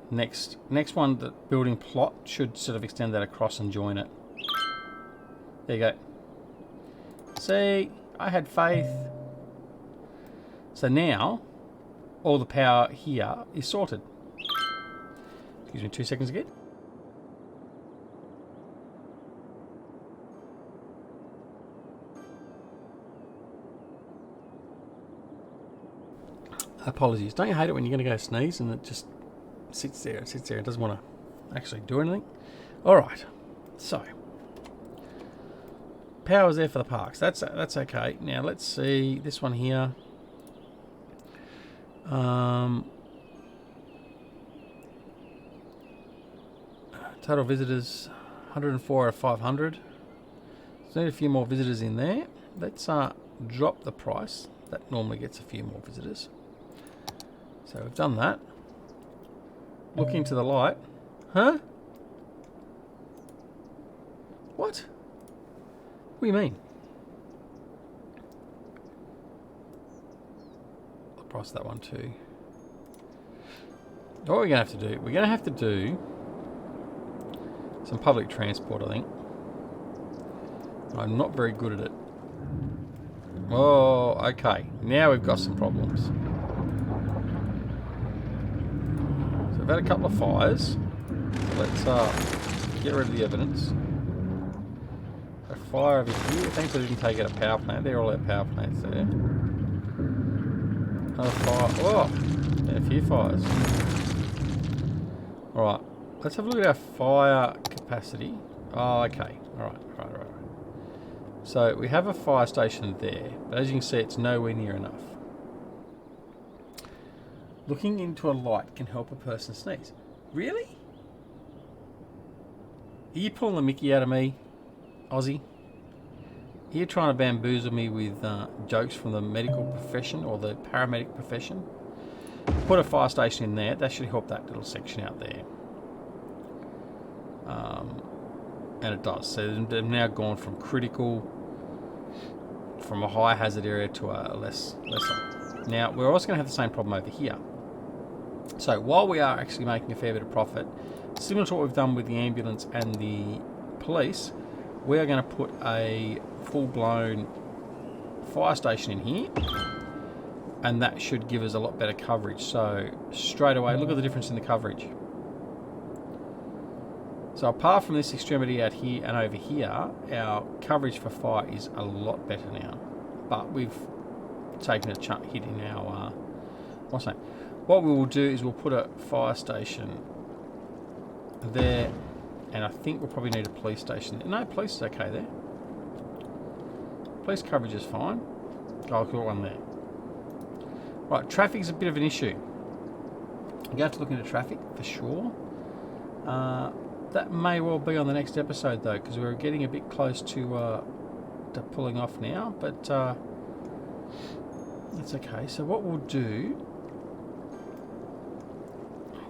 Next one, the building plot should sort of extend that across and join it. There you go. See, I had faith. So now, all the power here is sorted. Excuse me 2 seconds again. Apologies. Don't you hate it when you're going to go sneeze and it just sits there? It doesn't want to actually do anything. Alright, so power's there for the parks. That's okay. Now let's see this one here. Total visitors 104 out of 500. So need a few more visitors in there. Let's drop the price. That normally gets a few more visitors. So we've done that. Look into the light. Huh? What? What do you mean? I'll price that one too. What we're going to have to do, we're going to have to do some public transport, I think. I'm not very good at it. Oh, okay. Now we've got some problems. So we've had a couple of fires. Let's get rid of the evidence. A fire over here. Thankfully we didn't take out a power plant. They're all our power plants there. Another fire. Oh, yeah, a few fires. Alright, let's have a look at our fire capacity. Oh, okay. Alright. So we have a fire station there, but as you can see, it's nowhere near enough. Looking into a light can help a person sneeze. Really? Are you pulling the mickey out of me, Aussie? Are you trying to bamboozle me with jokes from the medical profession or the paramedic profession? Put a fire station in there. That should help that little section out there. And it does. So they've now gone from critical, from a high hazard area to a lesser. Now, we're also going to have the same problem over here. So while we are actually making a fair bit of profit, similar to what we've done with the ambulance and the police, We are going to put a full-blown fire station in here, and that should give us a lot better coverage. So straight away, look at the difference in the coverage. So apart from this extremity out here and over here, our coverage for fire is a lot better now. But we've taken a hit in our what's that? What we will do is we'll put a fire station there, and I think we'll probably need a police station. No, police is okay there. Police coverage is fine. I'll put one there. Right, traffic's a bit of an issue. We have to look into traffic for sure. That may well be on the next episode though, because we're getting a bit close to pulling off now. But that's okay. So what we'll do,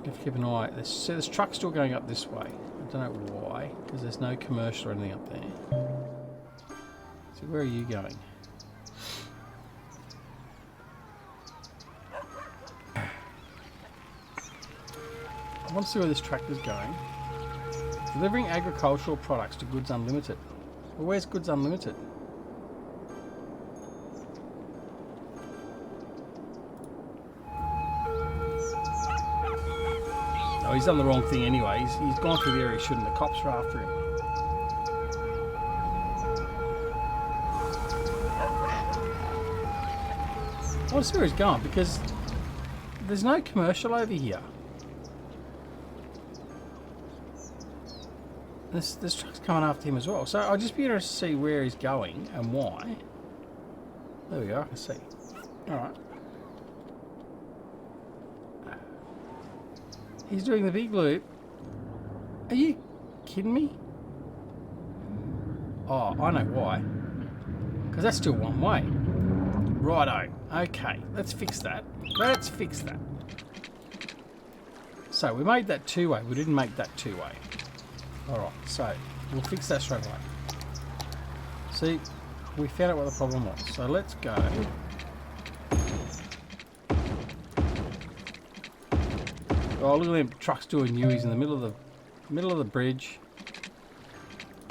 have to keep an eye. So there's trucks still going up this way. I don't know why, because there's no commercial or anything up there. So where are you going? I want to see where this tractor's going. Delivering agricultural products to Goods Unlimited. Well, where's Goods Unlimited? Oh, he's done the wrong thing anyway. He's gone through the area he shouldn't. The cops are after him. I want to see where he's going, because there's no commercial over here. This truck's coming after him as well. So I'll just be interested to see where he's going and why. There we go, I can see. Alright. He's doing the big loop. Are you kidding me? Oh, I know why. Because that's still one way. Righto. Okay, let's fix that. Let's fix that. So we made that two-way. We didn't make that two-way. Alright, so we'll fix that straight away. See, we found out what the problem was. So let's go. Oh, look at them trucks doing newies in the middle of the bridge.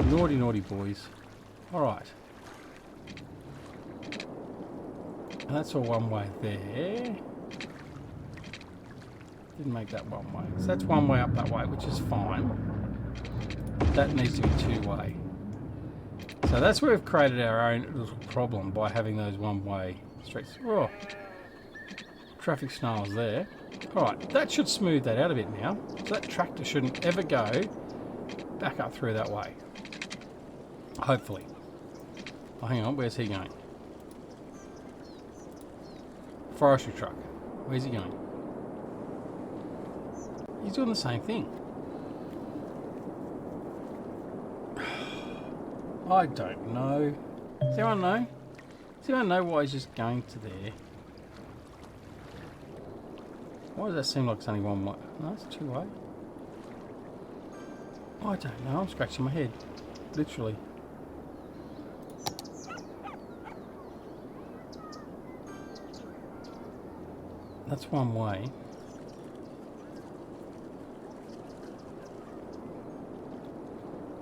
Naughty, naughty boys. Alright. And that's all one way there. Didn't make that one way. So that's one way up that way, which is fine. That needs to be two-way. So that's where we've created our own little problem by having those one-way streets. Oh, traffic snarls there. Alright, that should smooth that out a bit now. So that tractor shouldn't ever go back up through that way. Hopefully. Oh, hang on, where's he going? Forestry truck. Where's he going? He's doing the same thing. I don't know. Does anyone know? Does anyone know why he's just going to there? Why does that seem like it's only one way? No, it's two way. I don't know. I'm scratching my head. Literally. That's one way.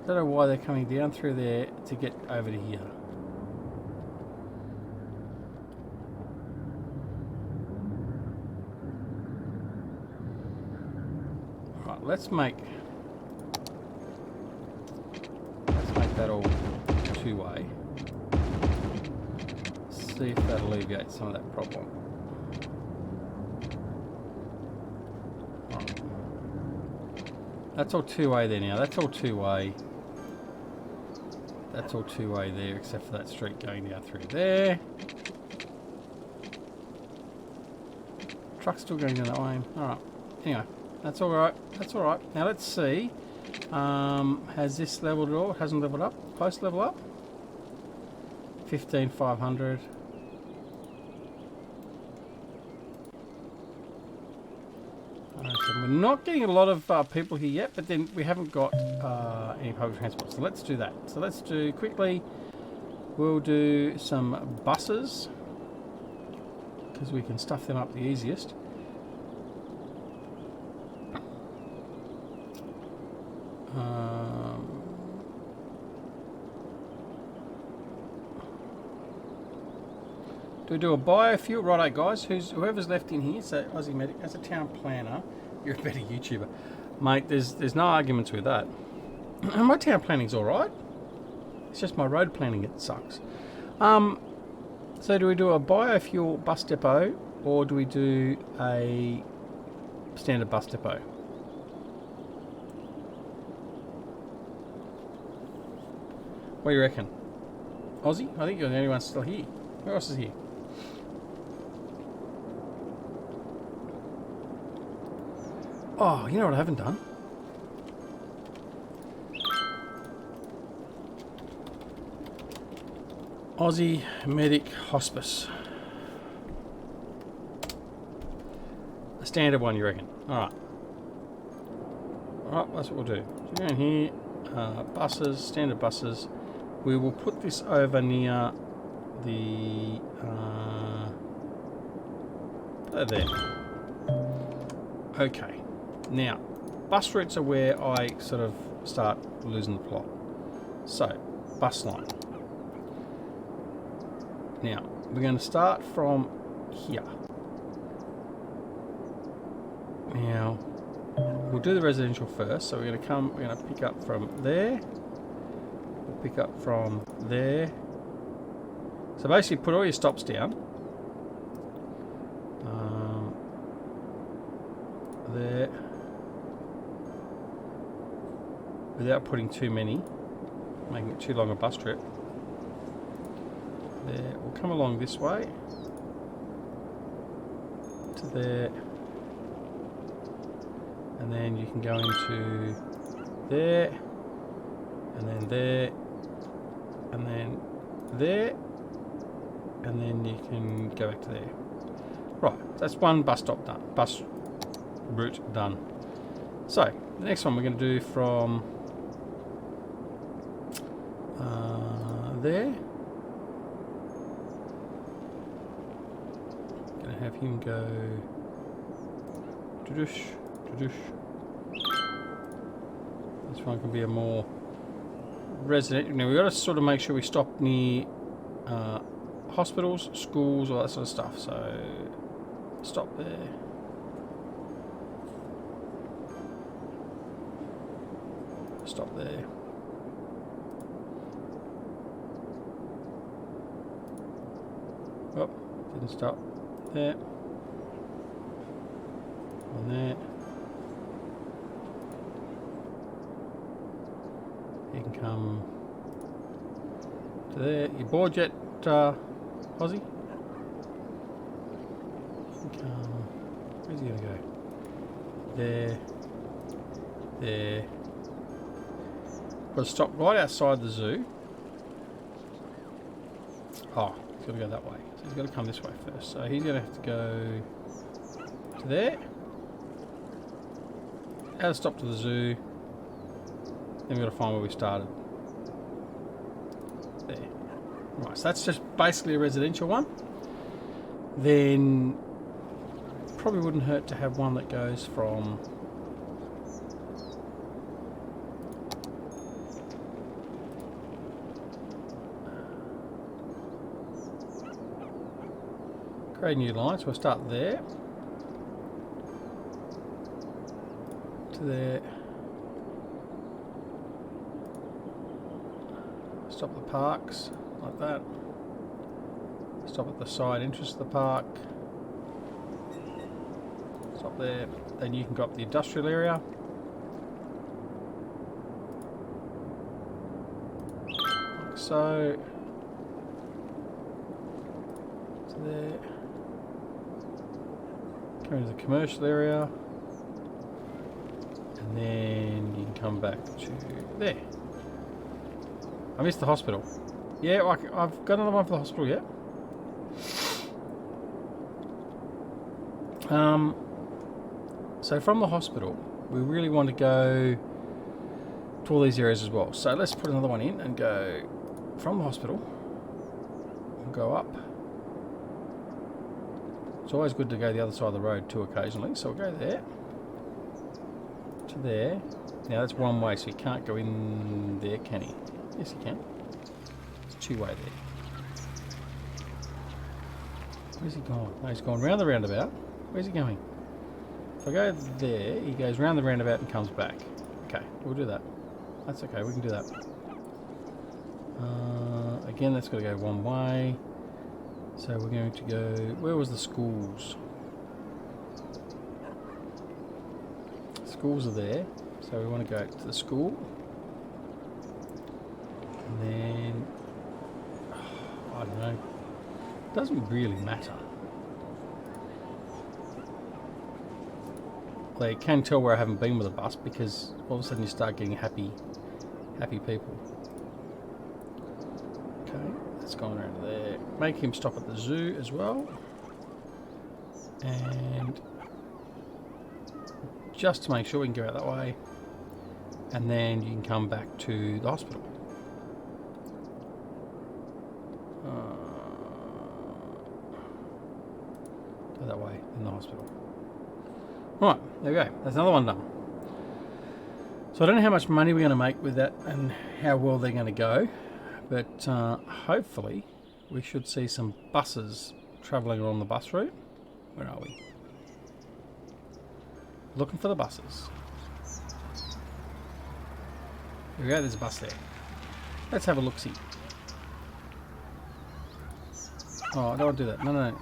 I don't know why they're coming down through there to get over to here. Right, let's make that all two-way. See if that alleviates some of that problem. Right. That's all two-way there now. That's all two-way. That's all two-way there, except for that street going down through there. Truck's still going down that way. Alright. Anyway, that's alright. That's alright. Now let's see. Has this leveled at all? It hasn't leveled up. Post level up. 15,500. So we're not getting a lot of people here yet, but then we haven't got any public transport. So let's do that. So let's do quickly. We'll do some buses because we can stuff them up the easiest. we do a biofuel? Righto, guys. Whoever's left in here, so Aussie Medic, as a town planner, you're a better YouTuber. Mate, there's no arguments with that. My town planning's alright. It's just my road planning that sucks. So do we do a biofuel bus depot, or do we do a standard bus depot? What do you reckon? Aussie? I think you're the only one still here. Who else is here? Oh, you know what I haven't done? Aussie Medic Hospice. A standard one, you reckon? Alright. Alright, that's what we'll do. So go in here, buses, standard buses. We will put this over near the... there. Okay. Now, bus routes are where I sort of start losing the plot. So, bus line. Now, we're going to start from here. Now, we'll do the residential first. So we're going to pick up from there. We'll pick up from there. So basically put all your stops down. There. Without putting too many, making it too long a bus trip. There, we'll come along this way to there, and then you can go into there, and then there, and then there, and then you can go back to there. Right, that's one bus stop done, bus route done. So the next one we're going to do from there. Going to have him go to-doosh, to-doosh. This one can be a more resident. Now we've got to sort of make sure we stop near hospitals, schools, all that sort of stuff. So stop there. Stop there. Oh, didn't stop. There. And there. You can come to there. You bored yet, Aussie? You can come. Where's he going to go? There. There. We'll stop right outside the zoo. Oh, he's got to go that way. So he's got to come this way first. So he's going to have to go to there. Add a stop to the zoo. Then we've got to find where we started. There. Right, so that's just basically a residential one. Then probably wouldn't hurt to have one that goes from create new lines. We'll start there to there. Stop the parks like that. Stop at the side entrance of the park. Stop there. Then you can go up the industrial area. Like so. To there. Come into the commercial area. And then you can come back to there. I missed the hospital. Yeah, I've got another one for the hospital yet. So from the hospital, we really want to go to all these areas as well. So let's put another one in and go from the hospital. We'll go up. It's always good to go the other side of the road too occasionally. So we'll go there. To there. Now that's one way, so you can't go in there, can he? Yes, you can. It's two-way there. Where's he gone? No, he's gone round the roundabout. Where's he going? If I go there, he goes round the roundabout and comes back. Okay, we'll do that. That's okay, we can do that. Again, that's got to go one way. So we're going to go... Where was the schools? Schools are there. So we want to go to the school. And then... I don't know. Doesn't really matter. They can tell where I haven't been with a bus because all of a sudden you start getting happy people. Okay, that's going around there. Make him stop at the zoo as well. And just to make sure we can go out that way. And then you can come back to the hospital. Go that way in the hospital. Right, there we go. That's another one done. So I don't know how much money we're going to make with that and how well they're going to go. But hopefully we should see some buses travelling along the bus route. Where are we? Looking for the buses. There we go, there's a bus there. Let's have a look-see. Oh, I don't want to do that. No.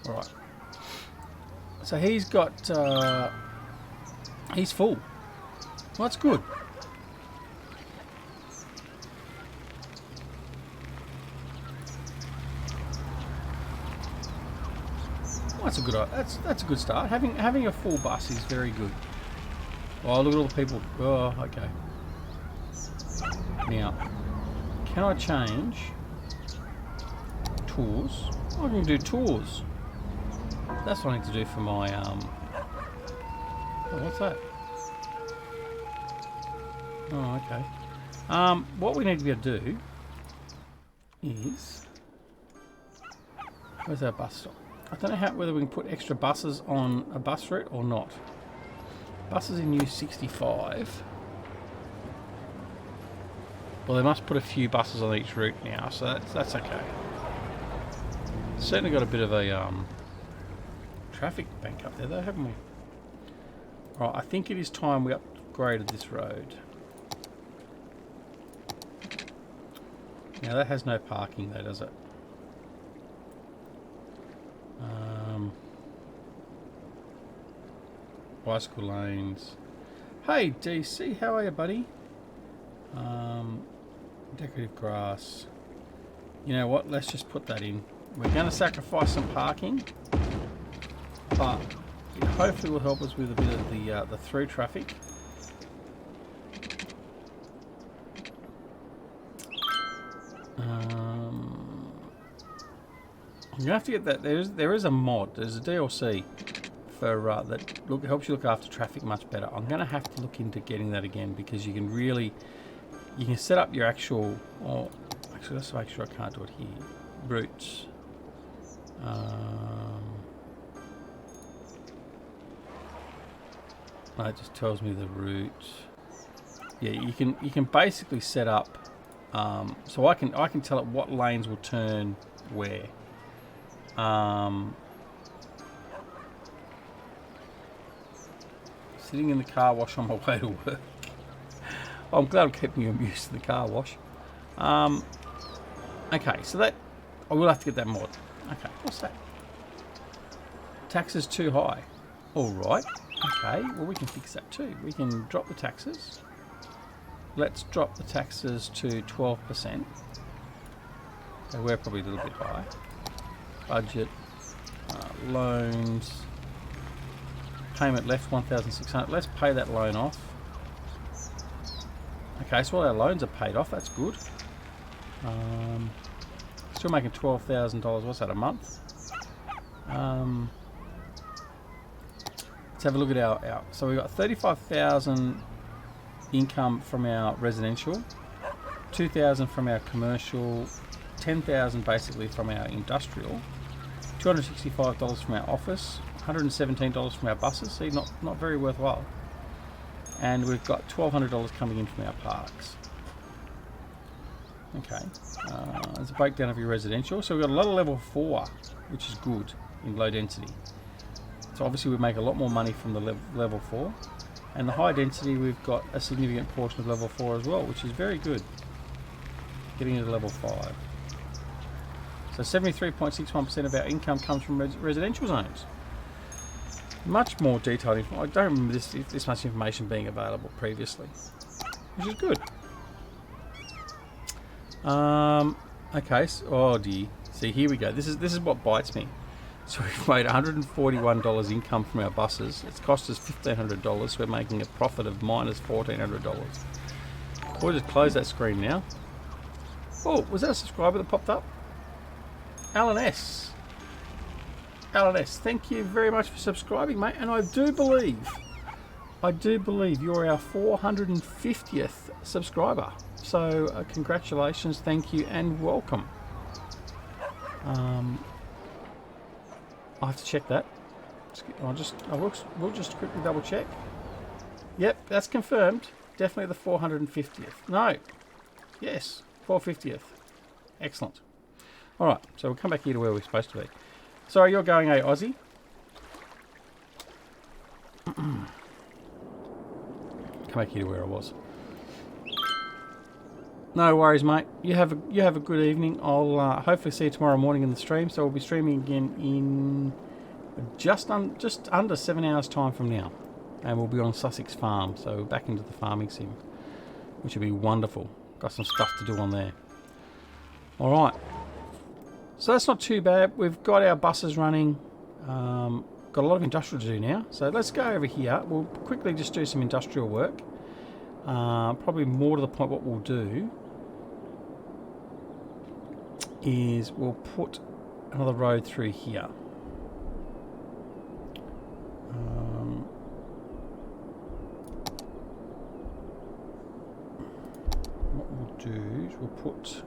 Alright. So he's got... he's full. Well, that's good. That's a good. That's a good start. Having a full bus is very good. Oh, look at all the people. Oh, okay. Now, can I change tours? Oh, I can do tours. That's what I need to do for my Oh, what's that? Oh, okay. What we need to be able to do is, where's our bus stop? I don't know whether we can put extra buses on a bus route or not. Buses in use 65. Well, they must put a few buses on each route now, so that's okay. Certainly got a bit of a traffic bank up there though, haven't we? Right, I think it is time we upgraded this road. Now that has no parking though, does it? Bicycle lanes. Hey DC, how are you, buddy? Decorative grass. You know what? Let's just put that in. We're going to sacrifice some parking, but it hopefully will help us with a bit of the through traffic. I'm gonna have to get that. There is a mod. There's a DLC for that helps you look after traffic much better. I'm gonna have to look into getting that again because you can set up your actual. Oh, actually, let's make sure I can't do it here. Routes. It just tells me the route. Yeah, you can basically set up. So I can tell it what lanes will turn where. Sitting in the car wash on my way to work. I'm glad I'm keeping you amused to the car wash. Okay, so that I will have to get that mod. Okay, what's that? Taxes too high. All right. Okay, well we can fix that too. We can drop the taxes. Let's drop the taxes to 12%. So we're probably a little bit high. Budget, loans, payment left 1,600. Let's pay that loan off. Okay, so all our loans are paid off. That's good. Still making $12,000. What's that, a month? Let's have a look at our. So we've got 35,000 income from our residential, 2,000 from our commercial, 10,000 basically from our industrial, $265 from our office, $117 from our buses. See, not very worthwhile. And we've got $1,200 coming in from our parks. Okay. There's a breakdown of your residential. So we've got a lot of level 4, which is good in low density. So obviously we make a lot more money from the level 4. And the high density, we've got a significant portion of level 4 as well, which is very good. Getting into level 5. So 73.61% of our income comes from residential zones. Much more detailed information. I don't remember this much information being available previously, which is good. Okay. So, oh dear. See, here we go. This is what bites me. So we've made $141 income from our buses. It's cost us $1,500. So we're making a profit of minus $1,400. We'll just close that screen now. Oh, was that a subscriber that popped up? Alan S. Alan S, thank you very much for subscribing, mate. And I do believe you're our 450th subscriber. So congratulations, thank you, and welcome. I have to check that. We'll just quickly double check. Yep, that's confirmed. Definitely the 450th. No. Yes, 450th. Excellent. All right, so we'll come back here to where we're supposed to be. Sorry, you're going, Aussie? Come back here to where I was. No worries, mate. You have a good evening. I'll hopefully see you tomorrow morning in the stream. So we'll be streaming again in just under 7 hours time from now, and we'll be on Sussex Farm. So back into the farming sim, which will be wonderful. Got some stuff to do on there. All right. So that's not too bad. We've got our buses running. Got a lot of industrial to do now. So let's go over here. We'll quickly just do some industrial work. Probably more to the point, what we'll do is we'll put another road through here. What we'll do is we'll put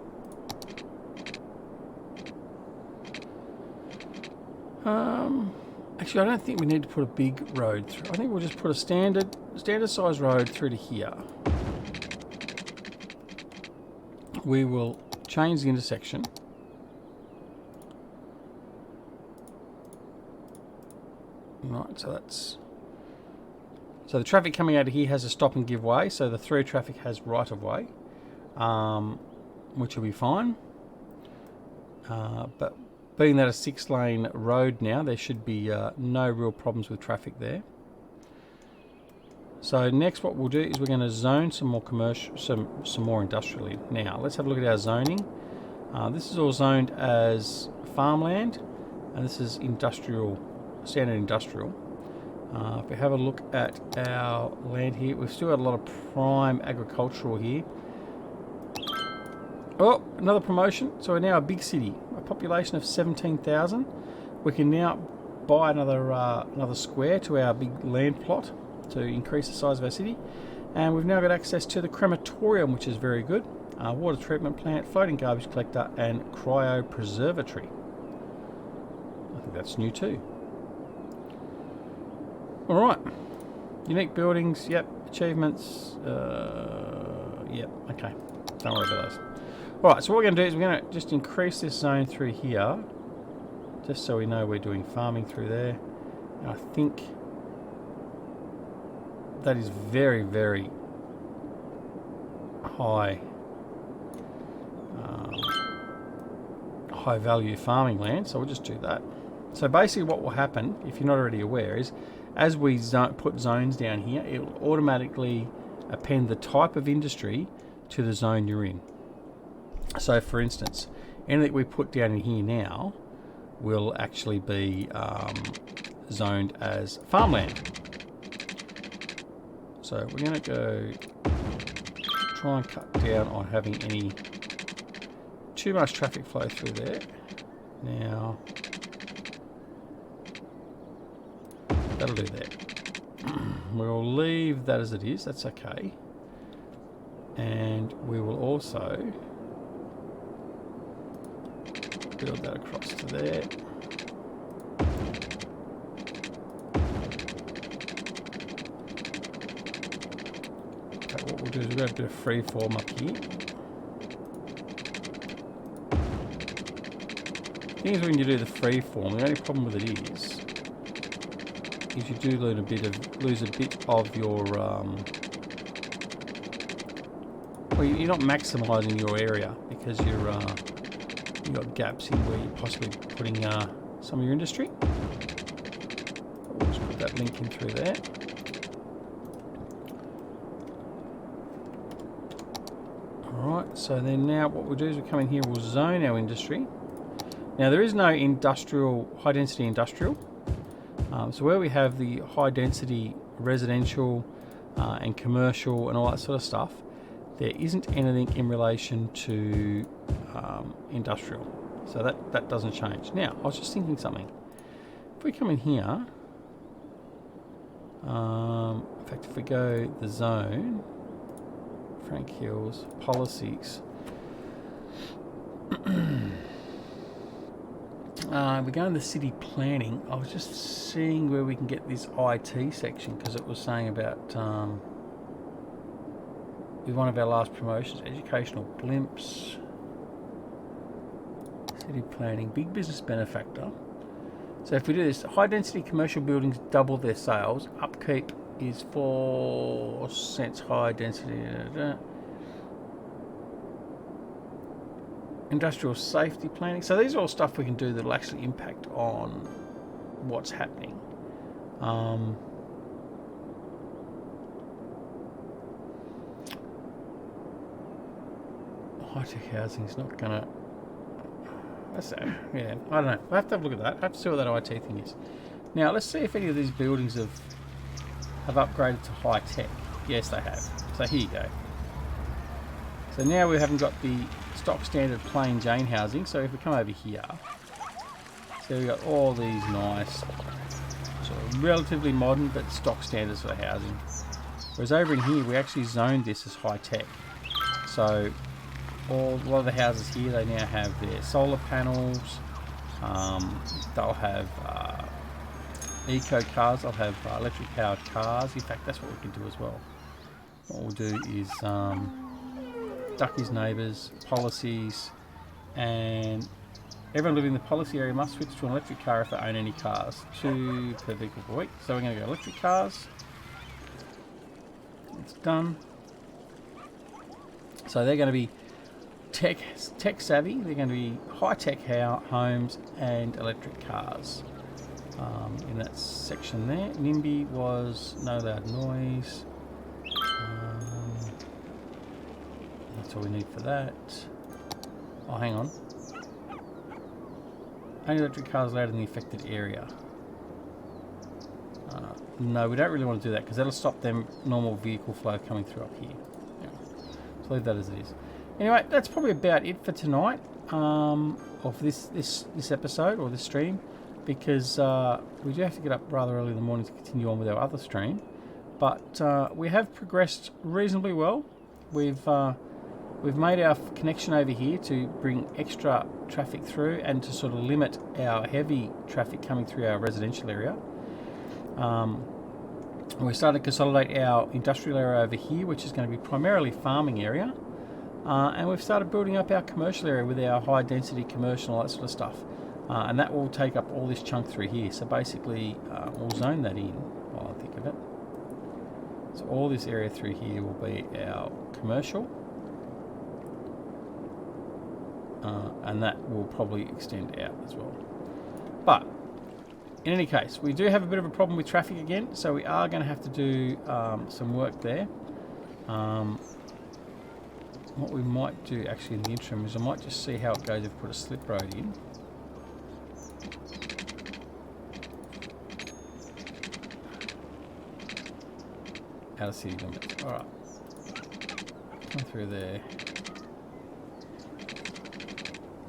actually, I don't think we need to put a big road through. I think we'll just put a standard size road through to here. We will change the intersection. Right, so the traffic coming out of here has a stop and give way, so the through traffic has right of way, which will be fine. But being that a 6-lane road now, there should be no real problems with traffic there. So next, what we'll do is we're going to zone some more commercial, some more industrially. Now let's have a look at our zoning. This is all zoned as farmland, and this is industrial, standard industrial. If we have a look at our land here, we've still got a lot of prime agricultural here. Oh, another promotion. So we're now a big city, a population of 17,000. We can now buy another square to our big land plot to increase the size of our city. And we've now got access to the crematorium, which is very good. Water treatment plant, floating garbage collector, and cryopreservatory. I think that's new too. All right. Unique buildings, yep. Achievements, yep. Okay. Don't worry about those. Alright, so what we're going to do is we're going to just increase this zone through here, just so we know we're doing farming through there. And I think that is very, very high value farming land, so we'll just do that. So basically what will happen, if you're not already aware, is as we put zones down here, it will automatically append the type of industry to the zone you're in. So for instance, anything we put down in here now will actually be zoned as farmland. So we're going to go try and cut down on having too much traffic flow through there. Now, that'll do that. We'll leave that as it is, that's okay. And we will also build that across to there. Okay, what we'll do is we'll go a bit of free form up here. thing is when you do the free form, the only problem with it is you do lose a bit of your well, you're not maximising your area because you've got gaps in where you're possibly putting some of your industry. We'll just put that link in through there. Alright, so then now what we'll do is we'll come in here, we'll zone our industry. Now there is no high density industrial. So where we have the high density residential and commercial and all that sort of stuff, there isn't anything in relation to industrial. So that doesn't change. Now, I was just thinking something. If we come in here, in fact, if we go the zone, Frank Hills, policies, we're going to the city planning. I was just seeing where we can get this IT section because it was saying about with one of our last promotions, educational blimps, city planning, big business benefactor. So if we do this, high density commercial buildings double their sales. Upkeep is 4 cents high density. Industrial safety planning. So these are all stuff we can do that will actually impact on what's happening. High-tech housing is not gonna. Yeah, I don't know. I have to have a look at that. I have to see what that IT thing is. Now let's see if any of these buildings have upgraded to high tech. Yes, they have. So here you go. So now we haven't got the stock standard plain Jane housing. So if we come over here, so we've got all these nice, sort of relatively modern but stock standards for the housing. Whereas over in here, we actually zoned this as high tech. So a lot of the houses here, they now have their solar panels. They'll have eco cars. They'll have electric powered cars. In fact, that's what we can do as well. What we'll do is Ducky's neighbours, policies, and everyone living in the policy area must switch to an electric car if they own any cars. 2 per vehicle per week. So we're going to go electric cars. It's done. So they're going to be tech savvy. They're going to be high tech homes and electric cars. In that section there, NIMBY was no loud noise. That's all we need for that. Oh, hang on. Only electric cars allowed in the affected area. No, we don't really want to do that because that'll stop them normal vehicle flow coming through up here. Yeah. So leave that as it is. Anyway, that's probably about it for tonight, of this episode or this stream, because we do have to get up rather early in the morning to continue on with our other stream. But we have progressed reasonably well. We've made our connection over here to bring extra traffic through and to sort of limit our heavy traffic coming through our residential area. We started to consolidate our industrial area over here, which is going to be primarily farming area. And we've started building up our commercial area with our high density commercial, all that sort of stuff. And that will take up all this chunk through here. So basically, we'll zone that in while I think of it. So all this area through here will be our commercial. And that will probably extend out as well. But in any case, we do have a bit of a problem with traffic again, so we are going to have to do some work there. What we might do actually in the interim is I might just see how it goes if we put a slip road in. Out of city limits. Alright. Come through there.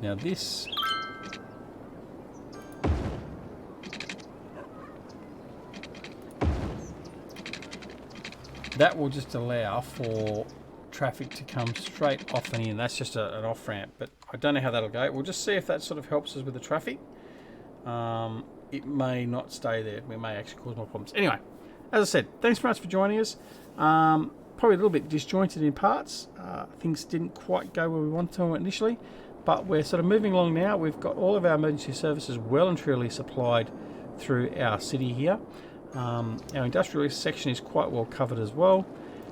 Now this that will just allow for traffic to come straight off and in. That's just an off ramp, but I don't know how that'll go. We'll just see if that sort of helps us with the traffic. It may not stay there. We may actually cause more problems. Anyway, as I said, thanks very much for joining us. Probably a little bit disjointed in parts. Things didn't quite go where we wanted to initially, but we're sort of moving along now. We've got all of our emergency services well and truly supplied through our city here. Our industrial section is quite well covered as well,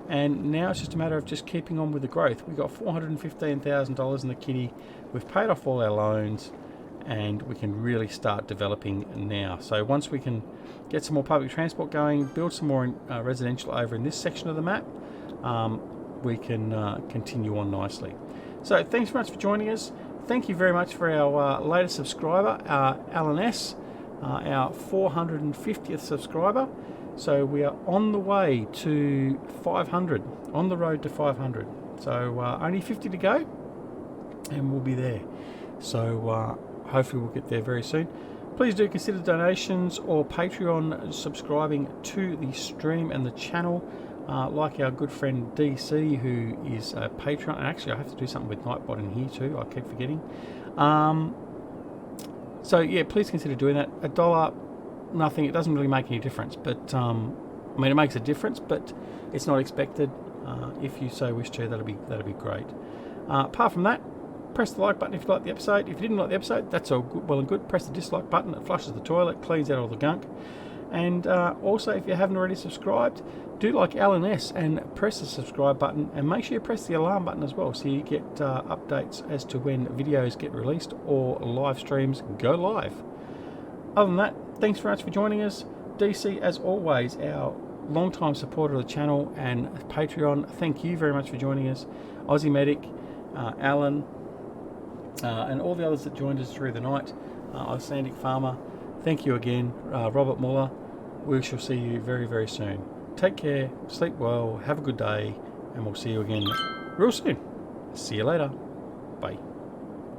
and now it's just a matter of just keeping on with the growth. We've got $415,000 in the kitty. We've paid off all our loans, and we can really start developing now. So once we can get some more public transport going, build some more residential over in this section of the map, we can continue on nicely. So thanks very much for joining us. Thank you very much for our latest subscriber, Alan S., our 450th subscriber. So we are on the way to 500, on the road to 500. So only 50 to go, and we'll be there. So hopefully we'll get there very soon. Please do consider donations or Patreon subscribing to the stream and the channel. Like our good friend DC, who is a Patreon. And actually, I have to do something with Nightbot in here too. I keep forgetting. So yeah, please consider doing that. $1, nothing. It doesn't really make any difference. But I mean, it makes a difference, but it's not expected. If you so wish to, that'll be great. Apart from that, press the like button if you like the episode. If you didn't like the episode, that's all good, well and good. Press the dislike button. It flushes the toilet, cleans out all the gunk. And also, if you haven't already subscribed, do like Alan S. and press the subscribe button, and make sure you press the alarm button as well, so you get updates as to when videos get released or live streams go live. Other than that, thanks very much for joining us. DC, as always, our long-time supporter of the channel and Patreon, thank you very much for joining us. Aussie Medic, Alan, and all the others that joined us through the night. Icelandic Farmer, thank you again. Robert Muller, we shall see you very, very soon. Take care, sleep well, have a good day, and we'll see you again real soon. See you later. Bye.